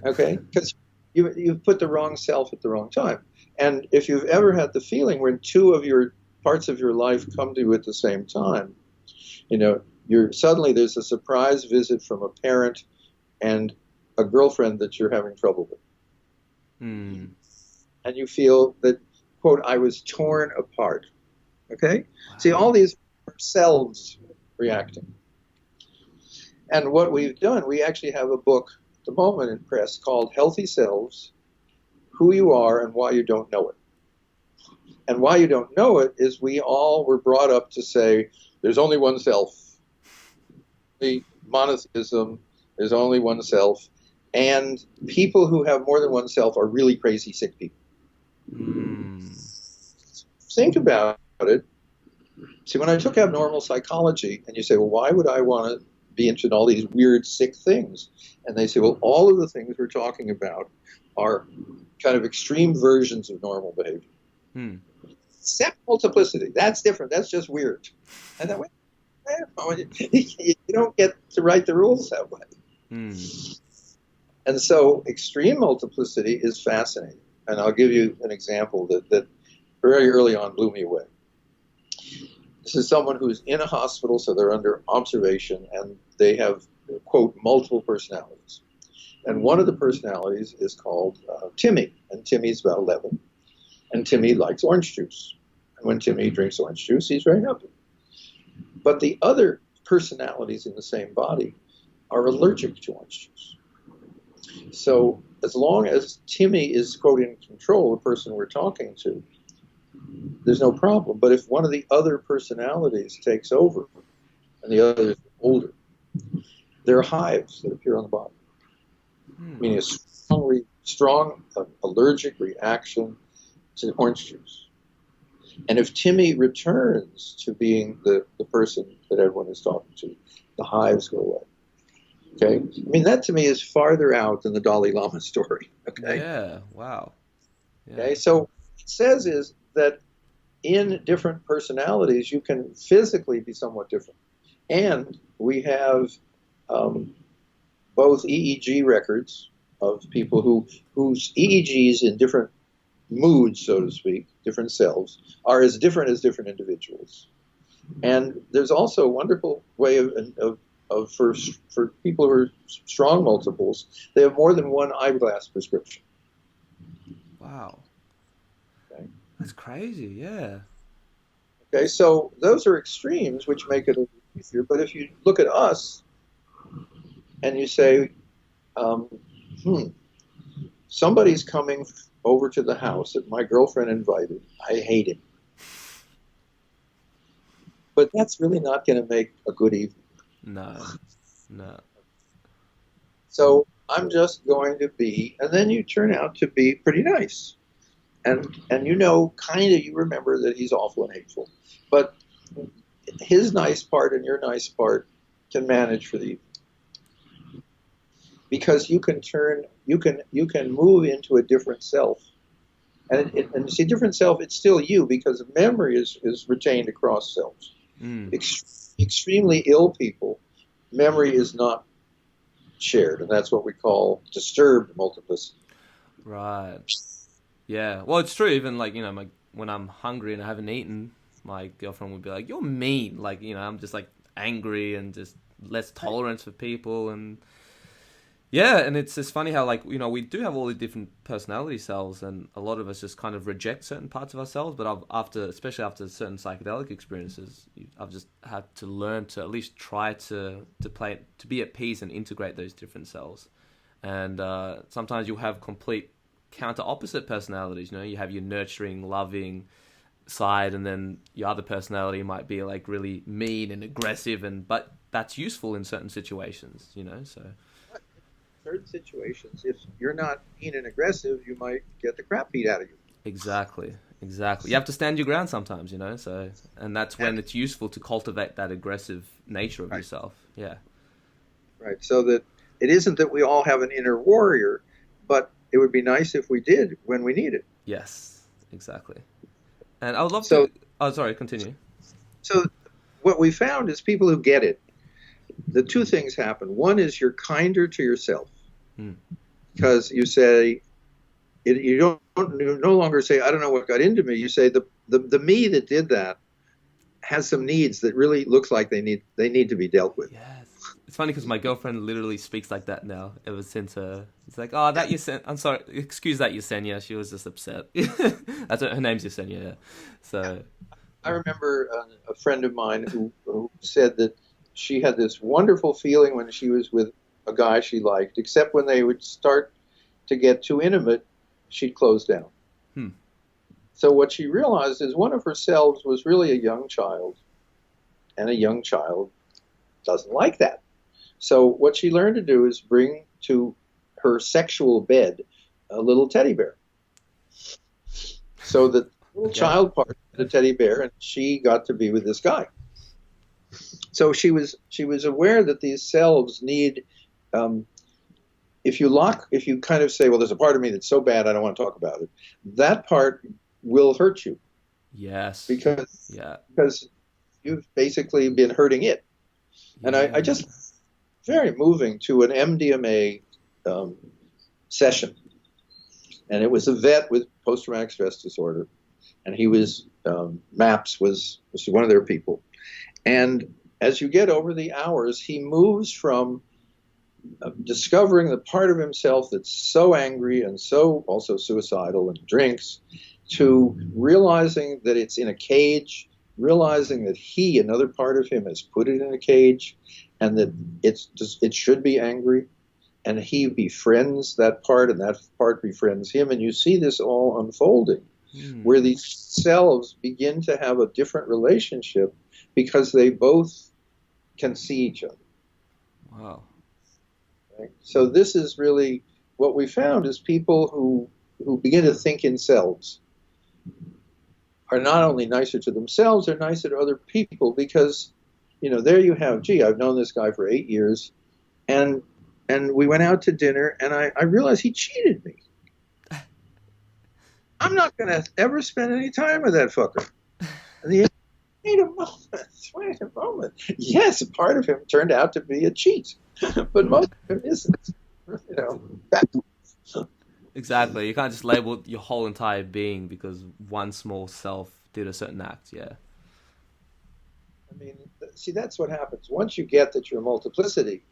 Speaker 1: Okay? Because you've put the wrong self at the wrong time. And if you've ever had the feeling when two of your parts of your life come to you at the same time, suddenly there's a surprise visit from a parent and a girlfriend that you're having trouble with. And you feel that, quote, I was torn apart. Okay? Wow. See, all these are selves reacting. And what we've done, we actually have a book at the moment in press called Healthy Selves, Who You Are and Why You Don't Know It. And why you don't know it is we all were brought up to say, there's only one self. The monotheism, there's only one self. And people who have more than one self are really crazy, sick people. think about it, see, when I took abnormal psychology, and you say, well, why would I want to be interested in all these weird, sick things? And they say, well, all of the things we're talking about are kind of extreme versions of normal behavior. Except multiplicity. That's different. That's just weird. And then, you don't get to write the rules that way. And so extreme multiplicity is fascinating. And I'll give you an example that very early on blew me away. This is someone who's in a hospital, so they're under observation, and they have, quote, multiple personalities. And one of the personalities is called Timmy, and Timmy's about 11. And Timmy likes orange juice. And when Timmy drinks orange juice, he's very happy. But the other personalities in the same body are allergic to orange juice. So as long as Timmy is, quote, in control, the person we're talking to, there's no problem. But if one of the other personalities takes over, and the other is older, there are hives that appear on the body. Meaning a strong allergic reaction to orange juice. And if Timmy returns to being the person that everyone is talking to, the hives go away. Okay? I mean, that to me is farther out than the Dalai Lama story. Okay?
Speaker 3: Yeah, wow. Yeah.
Speaker 1: Okay, so what it says is that in different personalities, you can physically be somewhat different. And we have both EEG records of people whose EEGs in different moods, so to speak, different selves, are as different as different individuals. And there's also a wonderful way for people who are strong multiples, they have more than one eyeglass prescription.
Speaker 3: Wow. Okay. That's crazy, yeah.
Speaker 1: Okay, so those are extremes, which make it a little easier. But if you look at us and you say, somebody's coming over to the house that my girlfriend invited. I hate him. But that's really not going to make a good evening.
Speaker 3: No.
Speaker 1: So I'm just going to be, and then you turn out to be pretty nice. And you know, kind of, you remember that he's awful and hateful. But his nice part and your nice part can manage for the evening. Because you can move into a different self. And you see, different self, it's still you, because memory is retained across selves. Extremely ill people, memory is not shared, and that's what we call disturbed multiplicity.
Speaker 3: Right. Yeah. Well, it's true. Even like, you know, when I'm hungry and I haven't eaten, my girlfriend would be like, "You're mean." Like, you know, I'm just like angry and just less tolerance for people. And yeah, and it's just funny how, like, you know, we do have all the different personality selves, and a lot of us just kind of reject certain parts of ourselves. But especially after certain psychedelic experiences, I've just had to learn to at least try to be at peace and integrate those different selves. And sometimes you'll have complete counter opposite personalities. You know, you have your nurturing, loving side, and then your other personality might be like really mean and aggressive, but that's useful in certain situations. You know, so.
Speaker 1: Certain situations, if you're not mean and aggressive, you might get the crap beat out of you.
Speaker 3: Exactly. You have to stand your ground sometimes, you know. So, and that's when it's useful to cultivate that aggressive nature of yourself. Yeah. Right.
Speaker 1: So that it isn't that we all have an inner warrior, but it would be nice if we did when we need it.
Speaker 3: Yes. Exactly. And I would love to. Oh, sorry. Continue. So,
Speaker 1: what we found is people who get it. The two things happen. One is you're kinder to yourself, because you say, you no longer say, "I don't know what got into me." You say, the me that did that has some needs that really looks like they need to be dealt with.
Speaker 3: Yes, it's funny because my girlfriend literally speaks like that now. Ever since it's like, "Oh, that Yesenia. I'm sorry, excuse that Yesenia. She was just upset." That's her name's Yesenia. Yeah. So
Speaker 1: I remember a friend of mine who said that she had this wonderful feeling when she was with a guy she liked, except when they would start to get too intimate, she'd close down. So what she realized is one of her selves was really a young child, and a young child doesn't like that. So what she learned to do is bring to her sexual bed a little teddy bear, so that little child part, the teddy bear, and she got to be with this guy. So she was aware that these selves need, if you kind of say, well, there's a part of me that's so bad I don't want to talk about it, that part will hurt you.
Speaker 3: Yes.
Speaker 1: Because you've basically been hurting it. And I just, very moving to an MDMA session. And it was a vet with post-traumatic stress disorder. And he was, MAPS was one of their people. And as you get over the hours, he moves from discovering the part of himself that's so angry and so also suicidal and drinks, to realizing that it's in a cage, realizing that another part of him, has put it in a cage, and that it should be angry, and he befriends that part, and that part befriends him, and you see this all unfolding, where these selves begin to have a different relationship because they both can see each other.
Speaker 3: Wow.
Speaker 1: Right? So this is really what we found, is people who begin to think in selves are not only nicer to themselves, they're nicer to other people, because, there you have, I've known this guy for 8 years, and we went out to dinner, and I realized he cheated me. I'm not going to ever spend any time with that fucker. And wait a moment. Yes, part of him turned out to be a cheat, but most of him isn't.
Speaker 3: Exactly. You can't just label your whole entire being because one small self did a certain act. Yeah.
Speaker 1: I mean, see, that's what happens. Once you get that you're a multiplicity,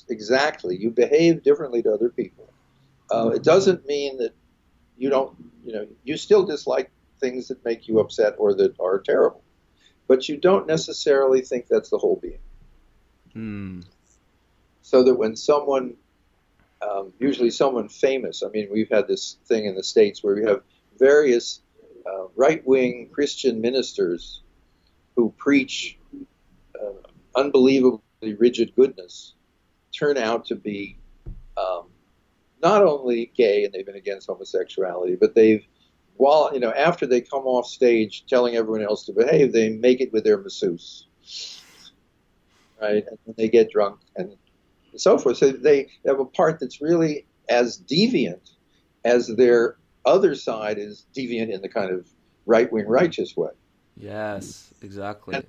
Speaker 1: exactly, you behave differently to other people. It doesn't mean that you don't, you still dislike things that make you upset or that are terrible, but you don't necessarily think that's the whole being. So that when someone, usually someone famous, I mean, we've had this thing in the States where we have various right-wing Christian ministers who preach unbelievably rigid goodness, turn out to be not only gay, and they've been against homosexuality, but after they come off stage telling everyone else to behave, they make it with their masseuse, right? And then they get drunk and so forth. So they have a part that's really as deviant as their other side is deviant in the kind of right-wing righteous way.
Speaker 3: Yes, exactly.
Speaker 1: And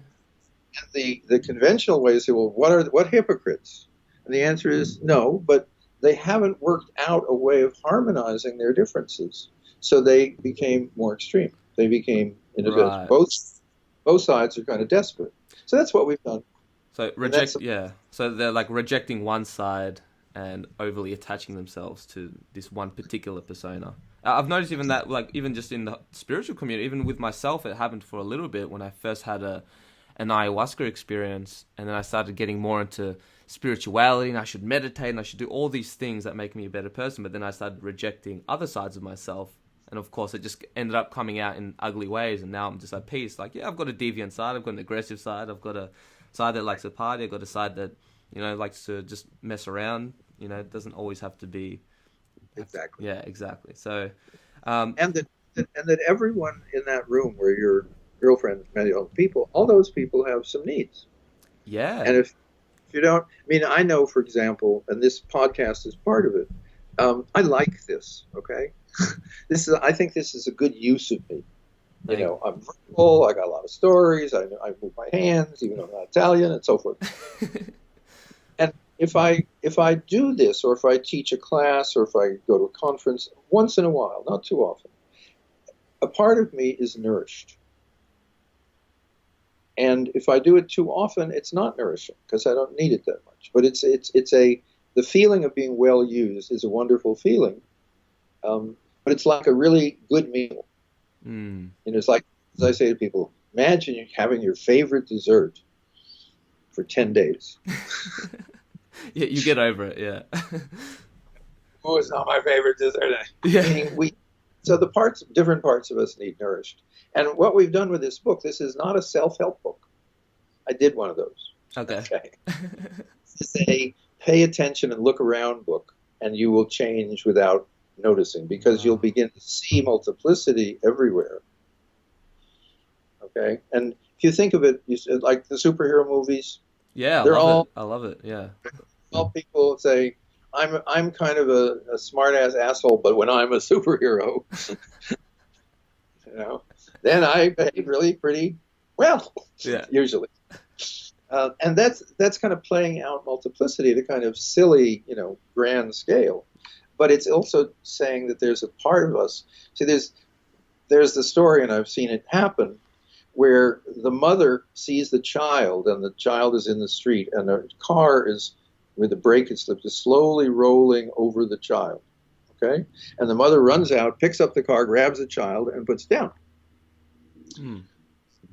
Speaker 1: the conventional way is, say, well, what hypocrites? And the answer is no, but they haven't worked out a way of harmonizing their differences. So they became more extreme. They became, in a sense, both sides are kind of desperate. So that's what we've done.
Speaker 3: So So they're like rejecting one side and overly attaching themselves to this one particular persona. I've noticed even that, like, even just in the spiritual community, even with myself, it happened for a little bit when I first had an ayahuasca experience, and then I started getting more into spirituality, and I should meditate, and I should do all these things that make me a better person. But then I started rejecting other sides of myself, and of course, it just ended up coming out in ugly ways. And now I'm just at peace. Like, yeah, I've got a deviant side, I've got an aggressive side, I've got a side that likes to party, I've got a side that likes to just mess around. It doesn't always have to be.
Speaker 1: Exactly.
Speaker 3: Yeah, exactly. So,
Speaker 1: and that everyone in that room where your girlfriend, many other people, all those people have some needs.
Speaker 3: Yeah.
Speaker 1: And if you don't, I know, for example, and this podcast is part of it. I like this. Okay, I think this is a good use of me. I'm verbal. I got a lot of stories. I move my hands, even though I'm not Italian, and so forth. And if I do this, or if I teach a class, or if I go to a conference once in a while, not too often, a part of me is nourished. And if I do it too often, it's not nourishing because I don't need it that much. But the feeling of being well used is a wonderful feeling. But it's like a really good meal. It's like, as I say to people, imagine you having your favorite dessert for 10 days.
Speaker 3: Yeah, you get over it, yeah.
Speaker 1: Oh, it's not my favorite dessert.
Speaker 3: Yeah.
Speaker 1: So different parts of us need nourished. And what we've done with this book, this is not a self-help book. I did one of those.
Speaker 3: Okay.
Speaker 1: It's a pay attention and look around book, and you will change without noticing, because you'll begin to see multiplicity everywhere. Okay, and if you think of it, like the superhero movies,
Speaker 3: Yeah,
Speaker 1: they're all
Speaker 3: I love it. Yeah.
Speaker 1: people say, I'm kind of a smart ass asshole, but when I'm a superhero, you know, then I behave really pretty well,
Speaker 3: Yeah.
Speaker 1: usually. And that's kind of playing out multiplicity at a kind of silly, grand scale. But it's also saying that there's a part of us. See, there's the story, and I've seen it happen, where the mother sees the child, and the child is in the street, and the car is, with the brake is slipped, is slowly rolling over the child. Okay, and the mother runs out, picks up the car, grabs the child, and puts it down.
Speaker 3: Hmm.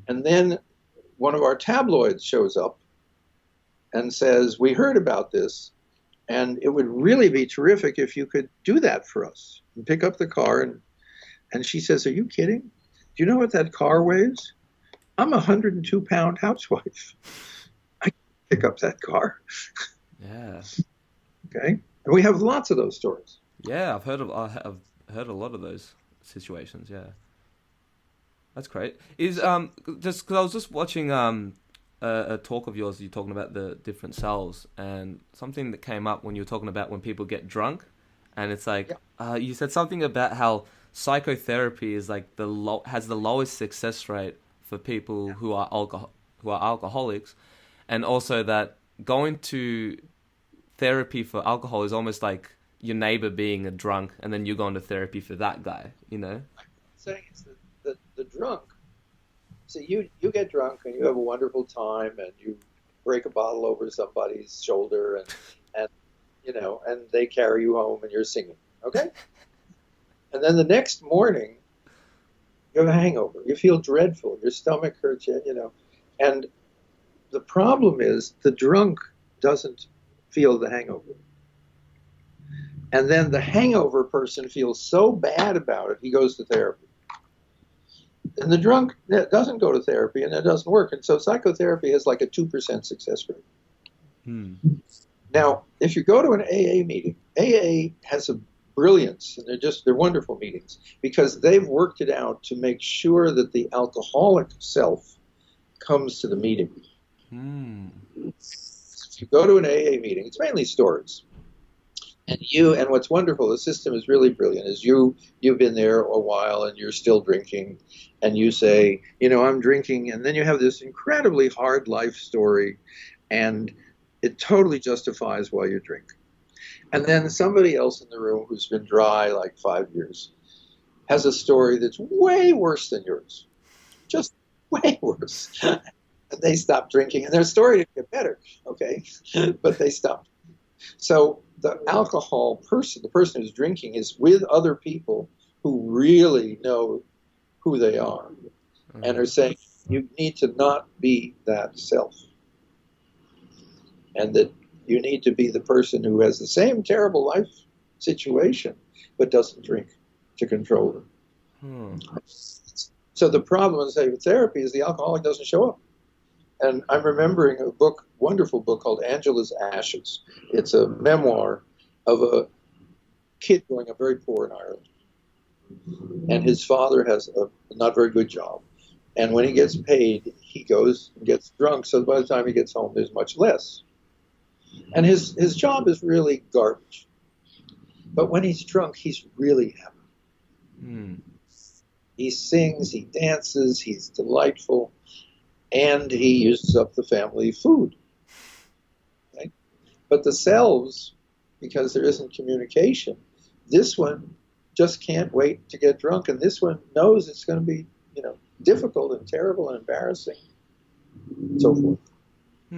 Speaker 1: And then one of our tabloids shows up and says, "We heard about this, and it would really be terrific if you could do that for us and pick up the car." And she says, "Are you kidding? Do you know what that car weighs? I'm a 102-pound housewife. I can't pick up that car."
Speaker 3: Yeah.
Speaker 1: Okay, and we have lots of those stories.
Speaker 3: Yeah, I've heard a lot of those situations. Yeah, that's great. Is just because I was just watching a talk of yours, you're talking about the different selves, and something that came up when you were talking about when people get drunk, and it's like you said something about how psychotherapy is like has the lowest success rate for people who are alcoholics, and also that going to therapy for alcohol is almost like your neighbor being a drunk, and then you go into therapy for that guy, I'm
Speaker 1: saying it's the drunk. So you get drunk and you have a wonderful time, and you break a bottle over somebody's shoulder, and and they carry you home, and you're singing, okay? And then the next morning, you have a hangover. You feel dreadful. Your stomach hurts you, and the problem is the drunk doesn't feel the hangover. And then the hangover person feels so bad about it, he goes to therapy. And the drunk doesn't go to therapy, and it doesn't work. And so psychotherapy has like a 2% success rate.
Speaker 3: Hmm.
Speaker 1: Now, if you go to an AA meeting, AA has a brilliance, and they're wonderful meetings, because they've worked it out to make sure that the alcoholic self comes to the meeting.
Speaker 3: Hmm.
Speaker 1: If you go to an AA meeting, it's mainly stories. And what's wonderful, the system is really brilliant, is you've been there a while and you're still drinking, and you say, I'm drinking, and then you have this incredibly hard life story, and it totally justifies why you drink. And then somebody else in the room who's been dry like 5 years has a story that's way worse than yours. Just way worse. And they stop drinking, and their story didn't get better, okay? But they stopped. So the alcohol person, the person who's drinking, is with other people who really know who they are, and are saying, you need to not be that self. And that you need to be the person who has the same terrible life situation, but doesn't drink to control it. So the problem in psychotherapy is the alcoholic doesn't show up. And I'm remembering a wonderful book called Angela's Ashes. It's a memoir of a kid growing up very poor in Ireland. And his father has a not very good job. And when he gets paid, he goes and gets drunk. So by the time he gets home, there's much less. And his job is really garbage. But when he's drunk, he's really happy. He sings, he dances, he's delightful. And he uses up the family food. Right? But the selves, because there isn't communication, this one just can't wait to get drunk, and this one knows it's going to be, difficult and terrible and embarrassing, and so forth.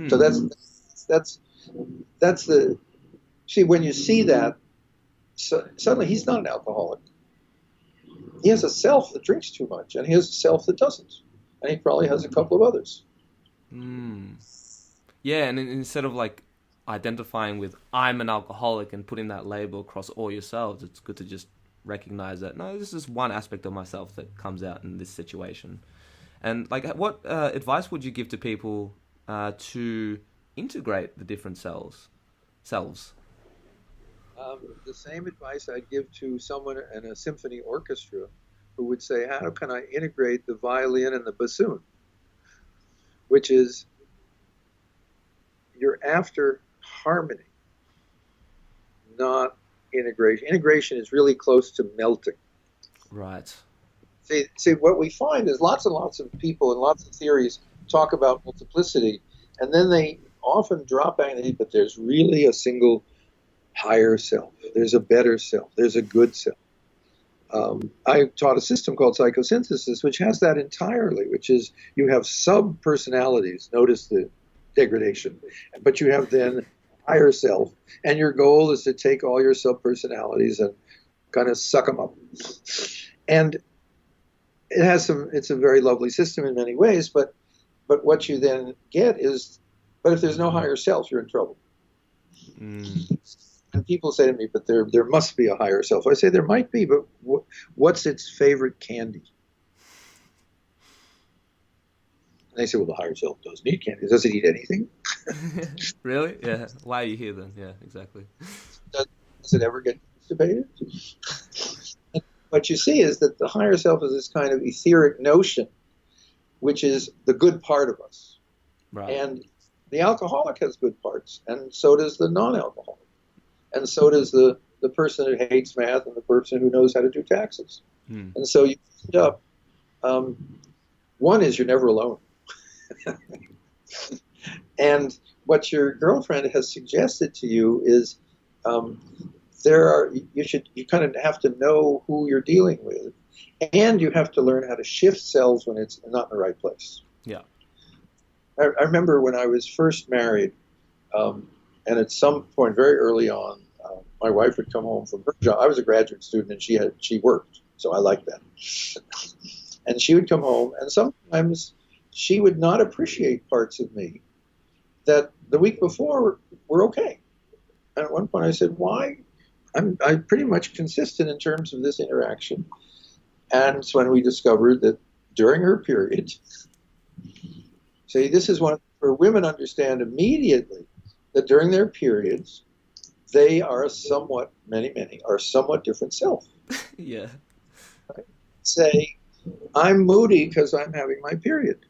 Speaker 1: So that's the. See, when you see that, suddenly he's not an alcoholic. He has a self that drinks too much, and he has a self that doesn't. And he probably has a couple of others.
Speaker 3: Yeah, and instead of like identifying with I'm an alcoholic and putting that label across all yourselves, it's good to just recognize that, no, this is one aspect of myself that comes out in this situation. And like, what advice would you give to people to integrate the different selves?
Speaker 1: The same advice I'd give to someone in a symphony orchestra who would say, how can I integrate the violin and the bassoon? which is you're after harmony, not integration. Integration is really close to melting.
Speaker 3: Right.
Speaker 1: See, what we find is lots and lots of people and lots of theories talk about multiplicity, and then they often drop back and say, but there's really a single higher self. There's a better self. There's a good self. I taught a system called psychosynthesis, which has that entirely, which is you have sub-personalities. Notice the degradation. But you have then higher self, and your goal is to take all your sub-personalities and kind of suck them up. And it's a very lovely system in many ways, but what you then get is, but if there's no higher self, you're in trouble.
Speaker 3: Mm.
Speaker 1: And people say to me, but there must be a higher self. I say there might be, but what's its favorite candy? And they say, well, the higher self doesn't eat candy. Does it eat anything?
Speaker 3: Really? Yeah. Why are you here then? Yeah, exactly.
Speaker 1: Does it ever get constipated? What you see is that the higher self is this kind of etheric notion, which is the good part of us.
Speaker 3: Right.
Speaker 1: And the alcoholic has good parts, and so does the non-alcoholic. And so does the person who hates math and the person who knows how to do taxes.
Speaker 3: Hmm.
Speaker 1: And so you end up, one is you're never alone. And what your girlfriend has suggested to you is you kind of have to know who you're dealing with, and you have to learn how to shift selves when it's not in the right place.
Speaker 3: Yeah.
Speaker 1: I remember when I was first married, and at some point very early on, my wife would come home from her job. I was a graduate student, and she worked, so I liked that. And she would come home, and sometimes she would not appreciate parts of me that the week before were okay. And at one point I said, why? I'm pretty much consistent in terms of this interaction. And it's when we discovered that during her period, this is where women understand immediately that during their periods, they are many are somewhat different self.
Speaker 3: Yeah.
Speaker 1: Right? Say, I'm moody because I'm having my period.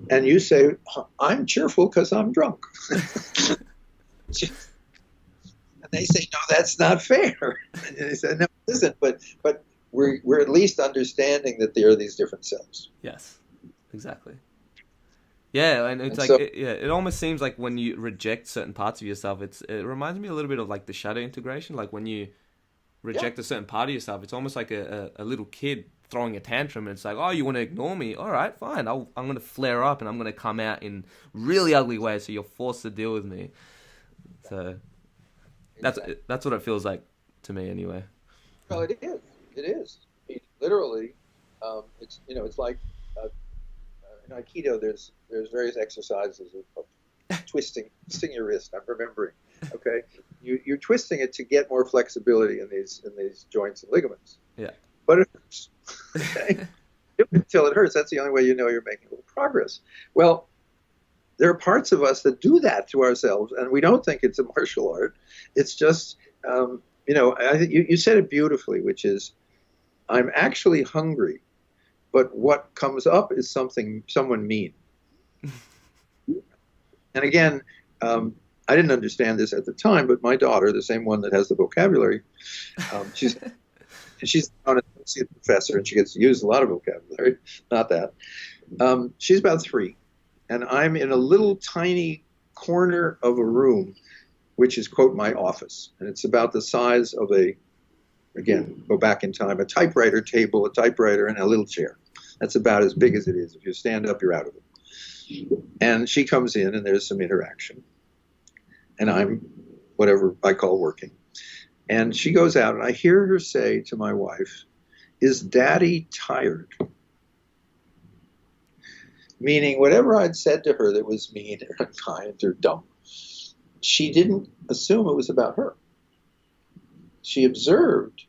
Speaker 1: And you say, I'm cheerful because I'm drunk. And they say, no, that's not fair. And they say, no, it isn't. But we're at least understanding that there are these different selves.
Speaker 3: Yes, exactly. Yeah, and it's it almost seems like when you reject certain parts of yourself, it reminds me a little bit of like the shadow integration. Like when you reject a certain part of yourself, it's almost like a little kid throwing a tantrum, and it's like, oh, you want to ignore me? All right, fine. I'm going to flare up, and I'm going to come out in really ugly ways, so you're forced to deal with me. So that's what it feels like to me, anyway.
Speaker 1: Well, it is. It is. Literally, it's like in Aikido. There's various exercises of twisting your wrist. I'm remembering. Okay, you're twisting it to get more flexibility in these joints and ligaments.
Speaker 3: Yeah.
Speaker 1: But it hurts. Okay? Until it hurts. That's the only way you know you're making a little progress. Well, there are parts of us that do that to ourselves, and we don't think it's a martial art. It's just, I think you said it beautifully, which is, I'm actually hungry, but what comes up is someone mean. And again, I didn't understand this at the time, but my daughter, the same one that has the vocabulary, she's an associate professor, and she gets to use a lot of vocabulary. Not that. She's about 3, and I'm in a little tiny corner of a room, which is, quote, my office. And it's about the size of go back in time, a typewriter table, a typewriter, and a little chair. That's about as big as it is. If you stand up, you're out of it. And she comes in, and there's some interaction. And I'm, whatever I call working. And she goes out, and I hear her say to my wife, is Daddy tired? Meaning whatever I'd said to her that was mean or unkind or dumb, she didn't assume it was about her. She observed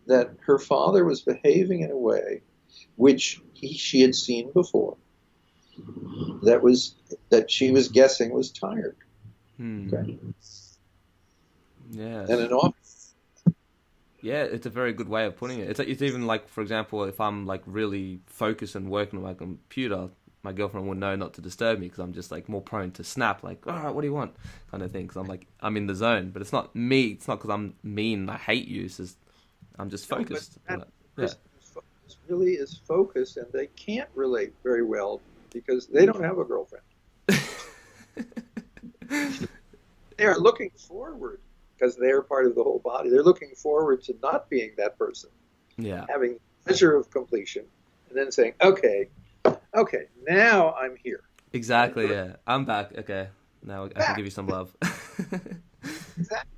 Speaker 1: that her father was behaving in a way which she had seen before, that she was guessing was tired. Okay.
Speaker 3: Yeah.
Speaker 1: And an office.
Speaker 3: Yeah, it's a very good way of putting it. It's even like, for example, if I'm like really focused and working on my computer, my girlfriend will know not to disturb me because I'm just like more prone to snap, like, all right, what do you want, kind of thing. Because I'm like, I'm in the zone, but it's not me. It's not because I'm mean. I hate you. It's just I'm just focused.
Speaker 1: No, but that person really is focused, and they can't relate very well because they don't have a girlfriend. They are looking forward because they're part of the whole body. They're looking forward to not being that person.
Speaker 3: Yeah.
Speaker 1: Having the pleasure of completion, and then saying, okay, now I'm here.
Speaker 3: Exactly, yeah. I'm back. Okay. Now I can give you some love.
Speaker 1: Exactly.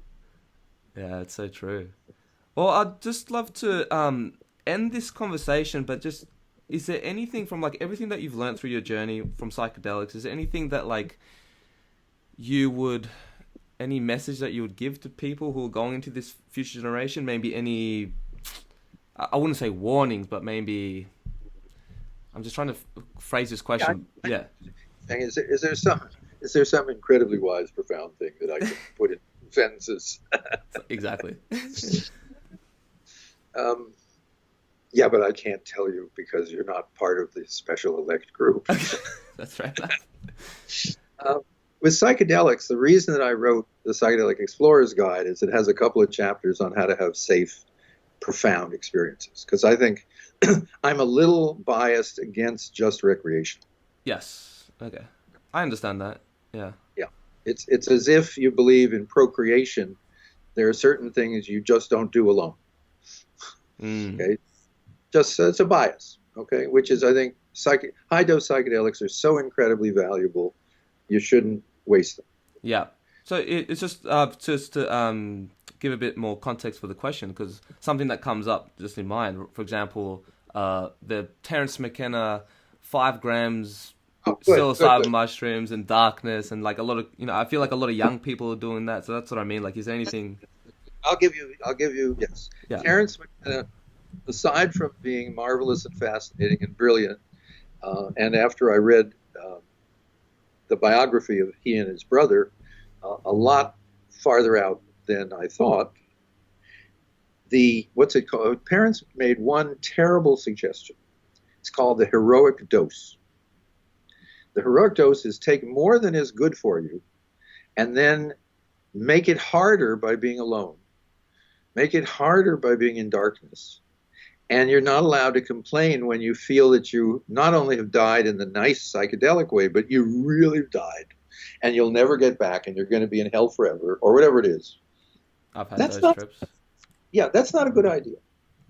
Speaker 3: Yeah, it's so true. Well, I'd just love to end this conversation, but just, is there anything from like everything that you've learned through your journey from psychedelics, is there anything that like any message that you would give to people who are going into this future generation? Maybe any, I wouldn't say warnings, but maybe, I'm just trying to phrase this question. Yeah.
Speaker 1: Is there some incredibly wise, profound thing that I can put in sentences?
Speaker 3: Exactly.
Speaker 1: Yeah, but I can't tell you because you're not part of the special elect group.
Speaker 3: That's right.
Speaker 1: With psychedelics, the reason that I wrote the Psychedelic Explorer's Guide is it has a couple of chapters on how to have safe, profound experiences. Because I think I'm a little biased against just recreation.
Speaker 3: Yes. Okay. I understand that. Yeah.
Speaker 1: Yeah. It's as if you believe in procreation. There are certain things you just don't do alone. Okay. Just it's a bias. Okay. Which is, I think, high dose psychedelics are so incredibly valuable. You shouldn't waste them.
Speaker 3: Yeah. So it's just to give a bit more context for the question, because something that comes up just in mind, for example, the Terence Mckenna 5 grams psilocybin mushrooms and darkness, and like a lot of, I feel like a lot of young people are doing that. So that's what I mean. Like, is there anything?
Speaker 1: I'll give you yes. Yeah. Terence Mckenna, aside from being marvelous and fascinating and brilliant, and after I read the biography of he and his brother, a lot farther out than I thought. What's it called? Parents made one terrible suggestion. It's called the heroic dose. The heroic dose is take more than is good for you, and then make it harder by being alone. Make it harder by being in darkness. And you're not allowed to complain when you feel that you not only have died in the nice psychedelic way, but you really died. And you'll never get back, and you're going to be in hell forever, or whatever it is.
Speaker 3: I've had those trips.
Speaker 1: Yeah, that's not a good idea.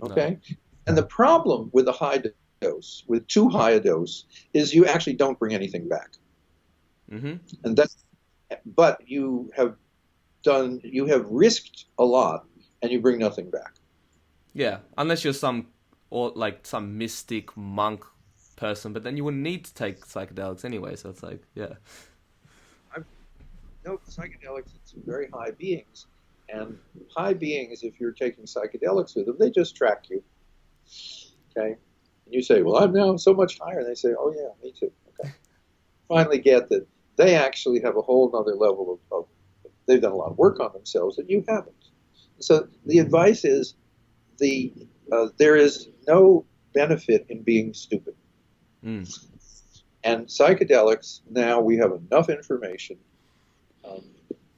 Speaker 1: Okay? No. And the problem with a high dose, with too high a dose, is you actually don't bring anything back. And but you have risked a lot, and you bring nothing back.
Speaker 3: Yeah, unless you're some mystic monk person, but then you wouldn't need to take psychedelics anyway. So it's like, yeah.
Speaker 1: Psychedelics, it's very high beings, and high beings, if you're taking psychedelics with them, they just track you. Okay, and you say, "Well, I'm now so much higher," and they say, "Oh yeah, me too." Okay, finally get that they actually have a whole other level of they've done a lot of work on themselves that you haven't. So the advice is, there is no benefit in being stupid. And psychedelics, now we have enough information.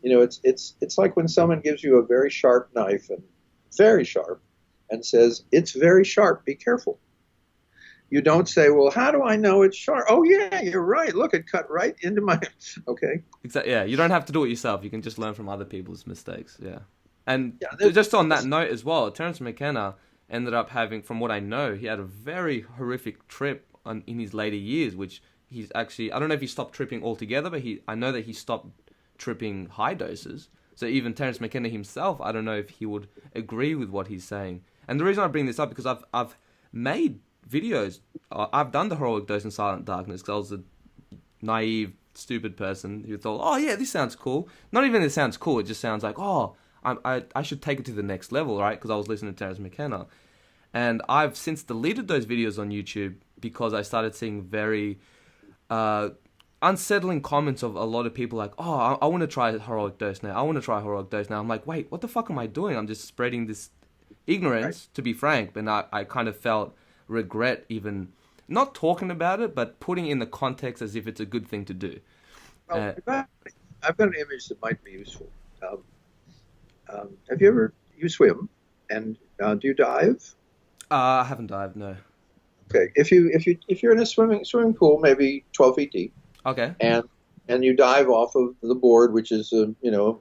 Speaker 1: It's like when someone gives you a very sharp knife, and very sharp, and says, "It's very sharp, be careful." You don't say, "Well, how do I know it's sharp?" "Oh yeah, you're right. Look, it cut right into my..." Okay.
Speaker 3: Exactly. Yeah, you don't have to do it yourself. You can just learn from other people's mistakes. Yeah. And just on that note as well, Terence Mckenna ended up having, from what I know, he had a very horrific trip in his later years, which he's actually, I don't know if he stopped tripping altogether, but I know that he stopped tripping high doses. So even Terence McKenna himself, I don't know if he would agree with what he's saying. And the reason I bring this up, because I've made videos, I've done the heroic dose in silent darkness, because I was a naive, stupid person who thought, oh yeah, this sounds cool. Not even it sounds cool, it just sounds like, oh, I should take it to the next level, right? Because I was listening to Terence McKenna. And I've since deleted those videos on YouTube because I started seeing very unsettling comments of a lot of people like, oh, I want to try heroic dose now. I want to try heroic dose now. I'm like, wait, what the fuck am I doing? I'm just spreading this ignorance, to be frank. And I kind of felt regret even not talking about it, but putting it in the context as if it's a good thing to do.
Speaker 1: Well, I've got an image that might be useful. Have you swim, and do you dive?
Speaker 3: I haven't dived, no.
Speaker 1: Okay, if you're in a swimming pool, maybe 12 feet deep,
Speaker 3: Okay.
Speaker 1: and you dive off of the board, which is a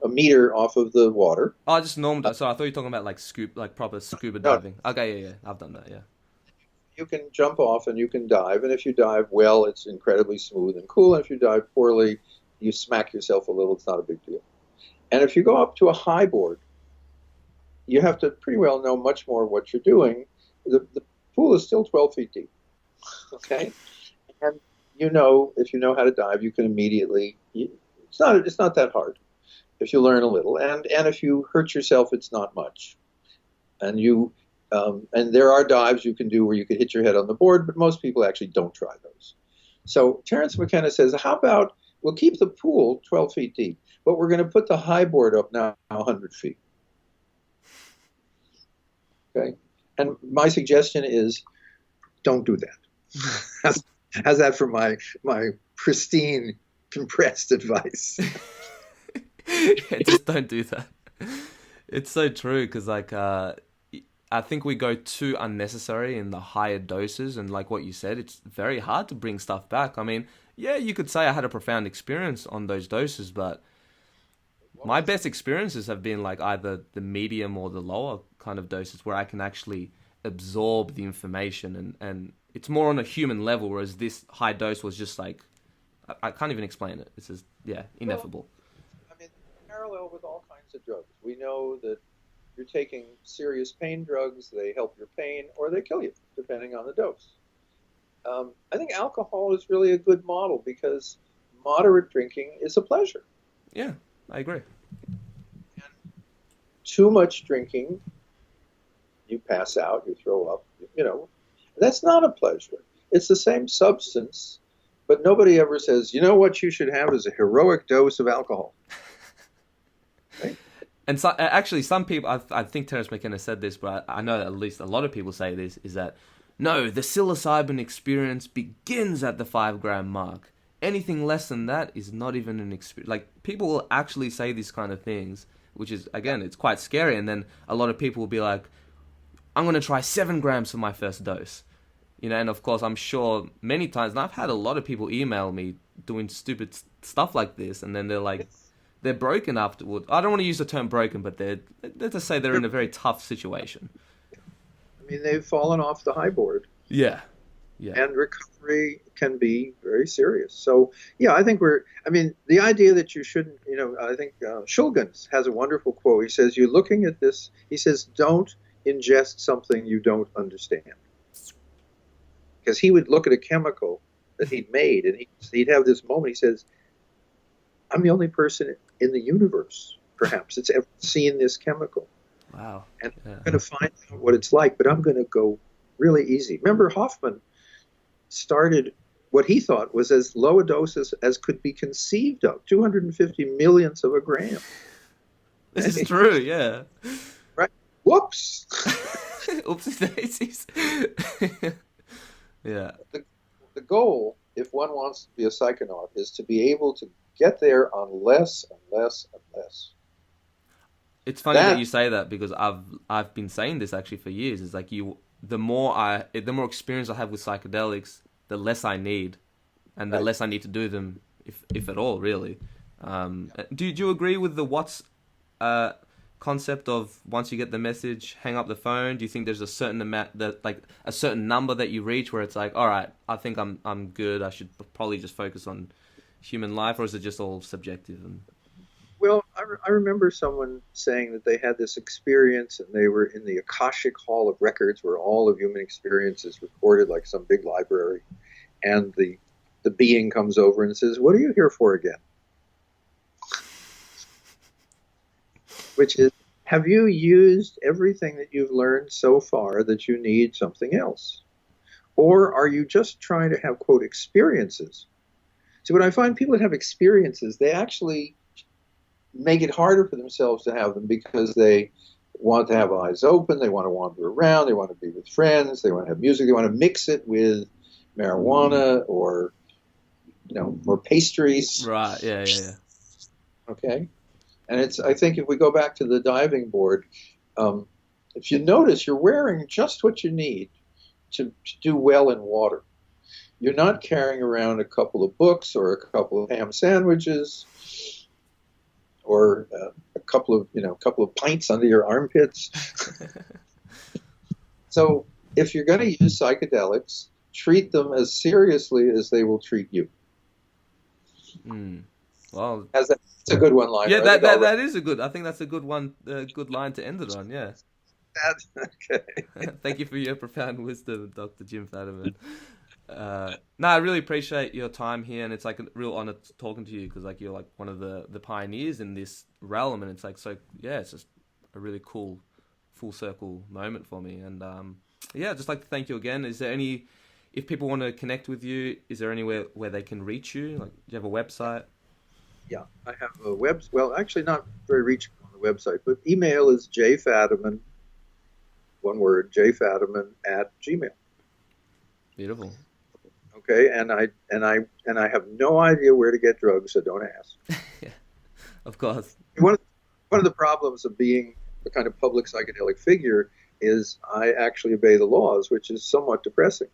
Speaker 1: meter off of the water.
Speaker 3: Oh, just normal. So I thought you were talking about like proper scuba diving. No. Okay, yeah, I've done that, yeah.
Speaker 1: You can jump off and you can dive, and if you dive well, it's incredibly smooth and cool. And if you dive poorly, you smack yourself a little. It's not a big deal. And if you go up to a high board, you have to pretty well know much more of what you're doing. The pool is still 12 feet deep, okay? And if you know how to dive, you can immediately. It's not that hard if you learn a little, and if you hurt yourself, it's not much. And and there are dives you can do where you can hit your head on the board, but most people actually don't try those. So Terence Mckenna says, how about we'll keep the pool 12 feet deep, but we're going to put the high board up now 100 feet. Okay? And my suggestion is, don't do that. How's that for my pristine, compressed advice?
Speaker 3: Just don't do that. It's so true, because I think we go too unnecessary in the higher doses, and like what you said, it's very hard to bring stuff back. I mean, yeah, you could say I had a profound experience on those doses, but my best experiences have been like either the medium or the lower kind of doses where I can actually absorb the information, and it's more on a human level, whereas this high dose was just like, I can't even explain it. It's just, ineffable.
Speaker 1: Well, I mean, parallel with all kinds of drugs. We know that you're taking serious pain drugs, they help your pain, or they kill you, depending on the dose. I think alcohol is really a good model because moderate drinking is a pleasure.
Speaker 3: Yeah, I agree.
Speaker 1: And too much drinking, you pass out, you throw up, that's not a pleasure. It's the same substance, but nobody ever says, what you should have is a heroic dose of alcohol. Right?
Speaker 3: And so, actually, some people, I think Terence McKenna said this, but I know at least a lot of people say this, is that, no, the psilocybin experience begins at the 5 gram mark. Anything less than that is not even an experience. Like, people will actually say these kind of things, which is, again, it's quite scary. And then a lot of people will be like, I'm going to try 7 grams for my first dose. And of course, I'm sure many times, and I've had a lot of people email me doing stupid stuff like this, and then they're like, they're broken afterwards. I don't want to use the term broken, but let's just say they're in a very tough situation.
Speaker 1: I mean, they've fallen off the high board.
Speaker 3: Yeah.
Speaker 1: And recovery can be very serious. So, I think the idea that you shouldn't, I think Shulgin has a wonderful quote. He says, you're looking at this, he says, don't ingest something you don't understand. Because he would look at a chemical that he'd made, and he'd have this moment, he says, I'm the only person in the universe, perhaps, that's ever seen this chemical.
Speaker 3: Wow.
Speaker 1: And I'm going to find out what it's like, but I'm going to go really easy. Remember, Hoffman started what he thought was as low a dose as could be conceived of, 250 millionths of a gram.
Speaker 3: This is true, yeah.
Speaker 1: Right? Whoops!
Speaker 3: Oopsie daisies. Yeah.
Speaker 1: The goal, if one wants to be a psychonaut, is to be able to get there on less and less and less.
Speaker 3: It's funny that you say that, because I've been saying this actually for years. It's like the more experience I have with psychedelics, the less I need, and the less I need to do them, if at all, really. Do you agree with the Watts concept of once you get the message, hang up the phone? Do you think there's a certain amount a certain number that you reach where it's like, all right, I think I'm good, I should probably just focus on human life, or is it just all subjective?
Speaker 1: Well, I remember someone saying that they had this experience, and they were in the Akashic Hall of Records, where all of human experience is recorded, like some big library, and the being comes over and says, what are you here for again? Which is, have you used everything that you've learned so far that you need something else? Or are you just trying to have, quote, experiences? So when I find people that have experiences, they actually make it harder for themselves to have them, because they want to have eyes open, they want to wander around, they want to be with friends, they want to have music, they want to mix it with marijuana or or pastries.
Speaker 3: Right. Yeah. Yeah. Yeah.
Speaker 1: Okay, and I think if we go back to the diving board, if you notice, you're wearing just what you need to do well in water. You're not carrying around a couple of books or a couple of ham sandwiches or a couple of pints under your armpits. So if you're going to use psychedelics, treat them as seriously as they will treat you.
Speaker 3: Well,
Speaker 1: That's a good one line.
Speaker 3: Yeah, that is a good. I think that's a good one. Good line to end it on. Yeah.
Speaker 1: Okay.
Speaker 3: Thank you for your profound wisdom, Dr. Jim Fadiman. No, I really appreciate your time here, and it's like a real honor talking to you because like you're like one of the pioneers in this realm, and it's like it's just a really cool full circle moment for me, and I'd just like to thank you again. Is there if people want to connect with you, is there anywhere where they can reach you? Like, do you have a website?
Speaker 1: Yeah, I have a well, actually not very reachable on the website, but email is jfadiman, one word, jfadiman@gmail.
Speaker 3: Beautiful.
Speaker 1: Okay, and I have no idea where to get drugs, so don't ask.
Speaker 3: Yeah, of course.
Speaker 1: One of the problems of being a kind of public psychedelic figure is I actually obey the laws, which is somewhat depressing.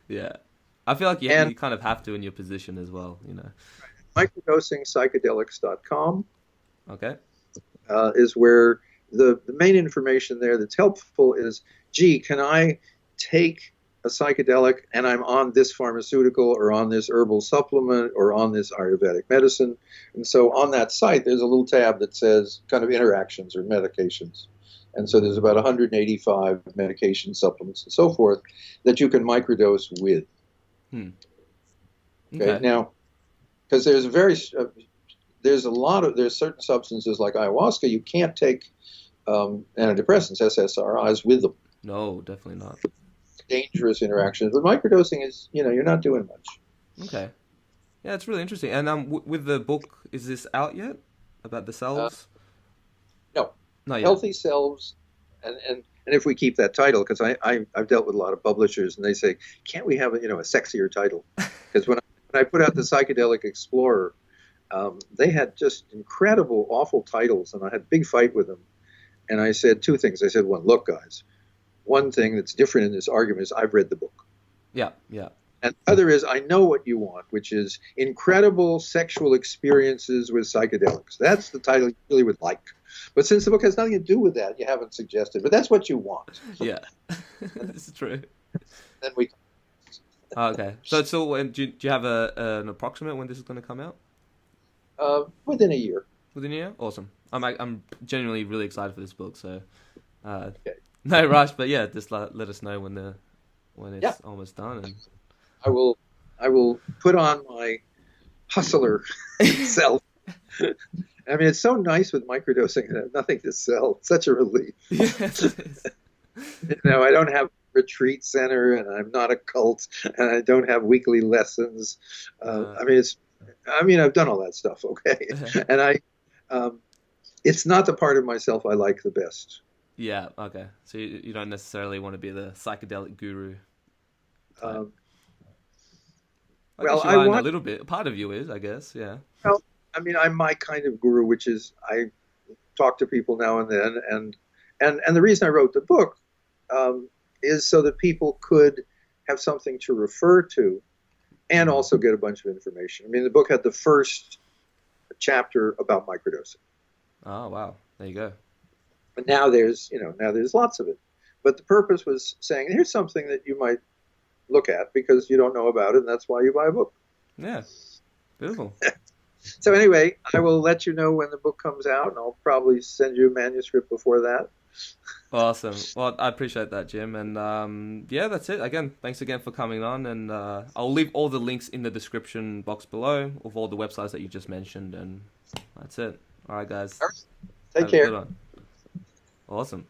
Speaker 3: Yeah, I feel like you kind of have to in your position as well,
Speaker 1: Microdosing Psychedelics.com.
Speaker 3: Okay.
Speaker 1: Is where the main information there that's helpful is, can I take a psychedelic and I'm on this pharmaceutical or on this herbal supplement or on this Ayurvedic medicine? And so on that site, there's a little tab that says kind of interactions or medications. And so there's about 185 medication supplements and so forth that you can microdose with. Okay. Now, because there's certain substances like ayahuasca, you can't take antidepressants, SSRIs, with them.
Speaker 3: No, definitely not.
Speaker 1: Dangerous interactions. But microdosing is, you're not doing much.
Speaker 3: Okay. Yeah, it's really interesting. And with the book, is this out yet? About the selves?
Speaker 1: No.
Speaker 3: Not yet.
Speaker 1: Healthy Selves. And if we keep that title, because I've dealt with a lot of publishers, and they say, can't we have a sexier title? Because when I put out the Psychedelic Explorer, they had just incredible, awful titles, and I had a big fight with them. And I said two things. I said, one, look, guys, one thing that's different in this argument is I've read the book.
Speaker 3: Yeah, yeah.
Speaker 1: And the other is I know what you want, which is incredible sexual experiences with psychedelics. That's the title you really would like. But since the book has nothing to do with that, you haven't suggested. But that's what you want.
Speaker 3: Yeah, this is true.
Speaker 1: Then we.
Speaker 3: Okay, so do you have an approximate when this is going to come out?
Speaker 1: Within a year.
Speaker 3: Within a year, awesome. I'm genuinely really excited for this book. So,
Speaker 1: okay.
Speaker 3: No rush, but yeah, just let us know when it's almost done. And
Speaker 1: I will put on my hustler self. I mean, it's so nice with microdosing and I have nothing to sell. It's such a relief.
Speaker 3: Yes, it is.
Speaker 1: I don't have a retreat center, and I'm not a cult, and I don't have weekly lessons. I've done all that stuff, okay? And it's not the part of myself I like the best.
Speaker 3: Yeah, okay. So you don't necessarily want to be the psychedelic guru.
Speaker 1: Well,
Speaker 3: I want a little bit. Part of you is, I guess, yeah.
Speaker 1: Well, I'm my kind of guru, which is I talk to people now and then, and the reason I wrote the book is so that people could have something to refer to, and also get a bunch of information. The book had the first chapter about microdosing.
Speaker 3: Oh wow, there you go.
Speaker 1: But now there's lots of it. But the purpose was saying, here's something that you might look at because you don't know about it, and that's why you buy a book.
Speaker 3: Yeah, beautiful.
Speaker 1: So anyway, I will let you know when the book comes out, and I'll probably send you a manuscript before that.
Speaker 3: Awesome. Well, I appreciate that, Jim. And yeah, that's it. Again, thanks again for coming on. And I'll leave all the links in the description box below of all the websites that you just mentioned. And that's it. All right, guys.
Speaker 1: Take care.
Speaker 3: Awesome.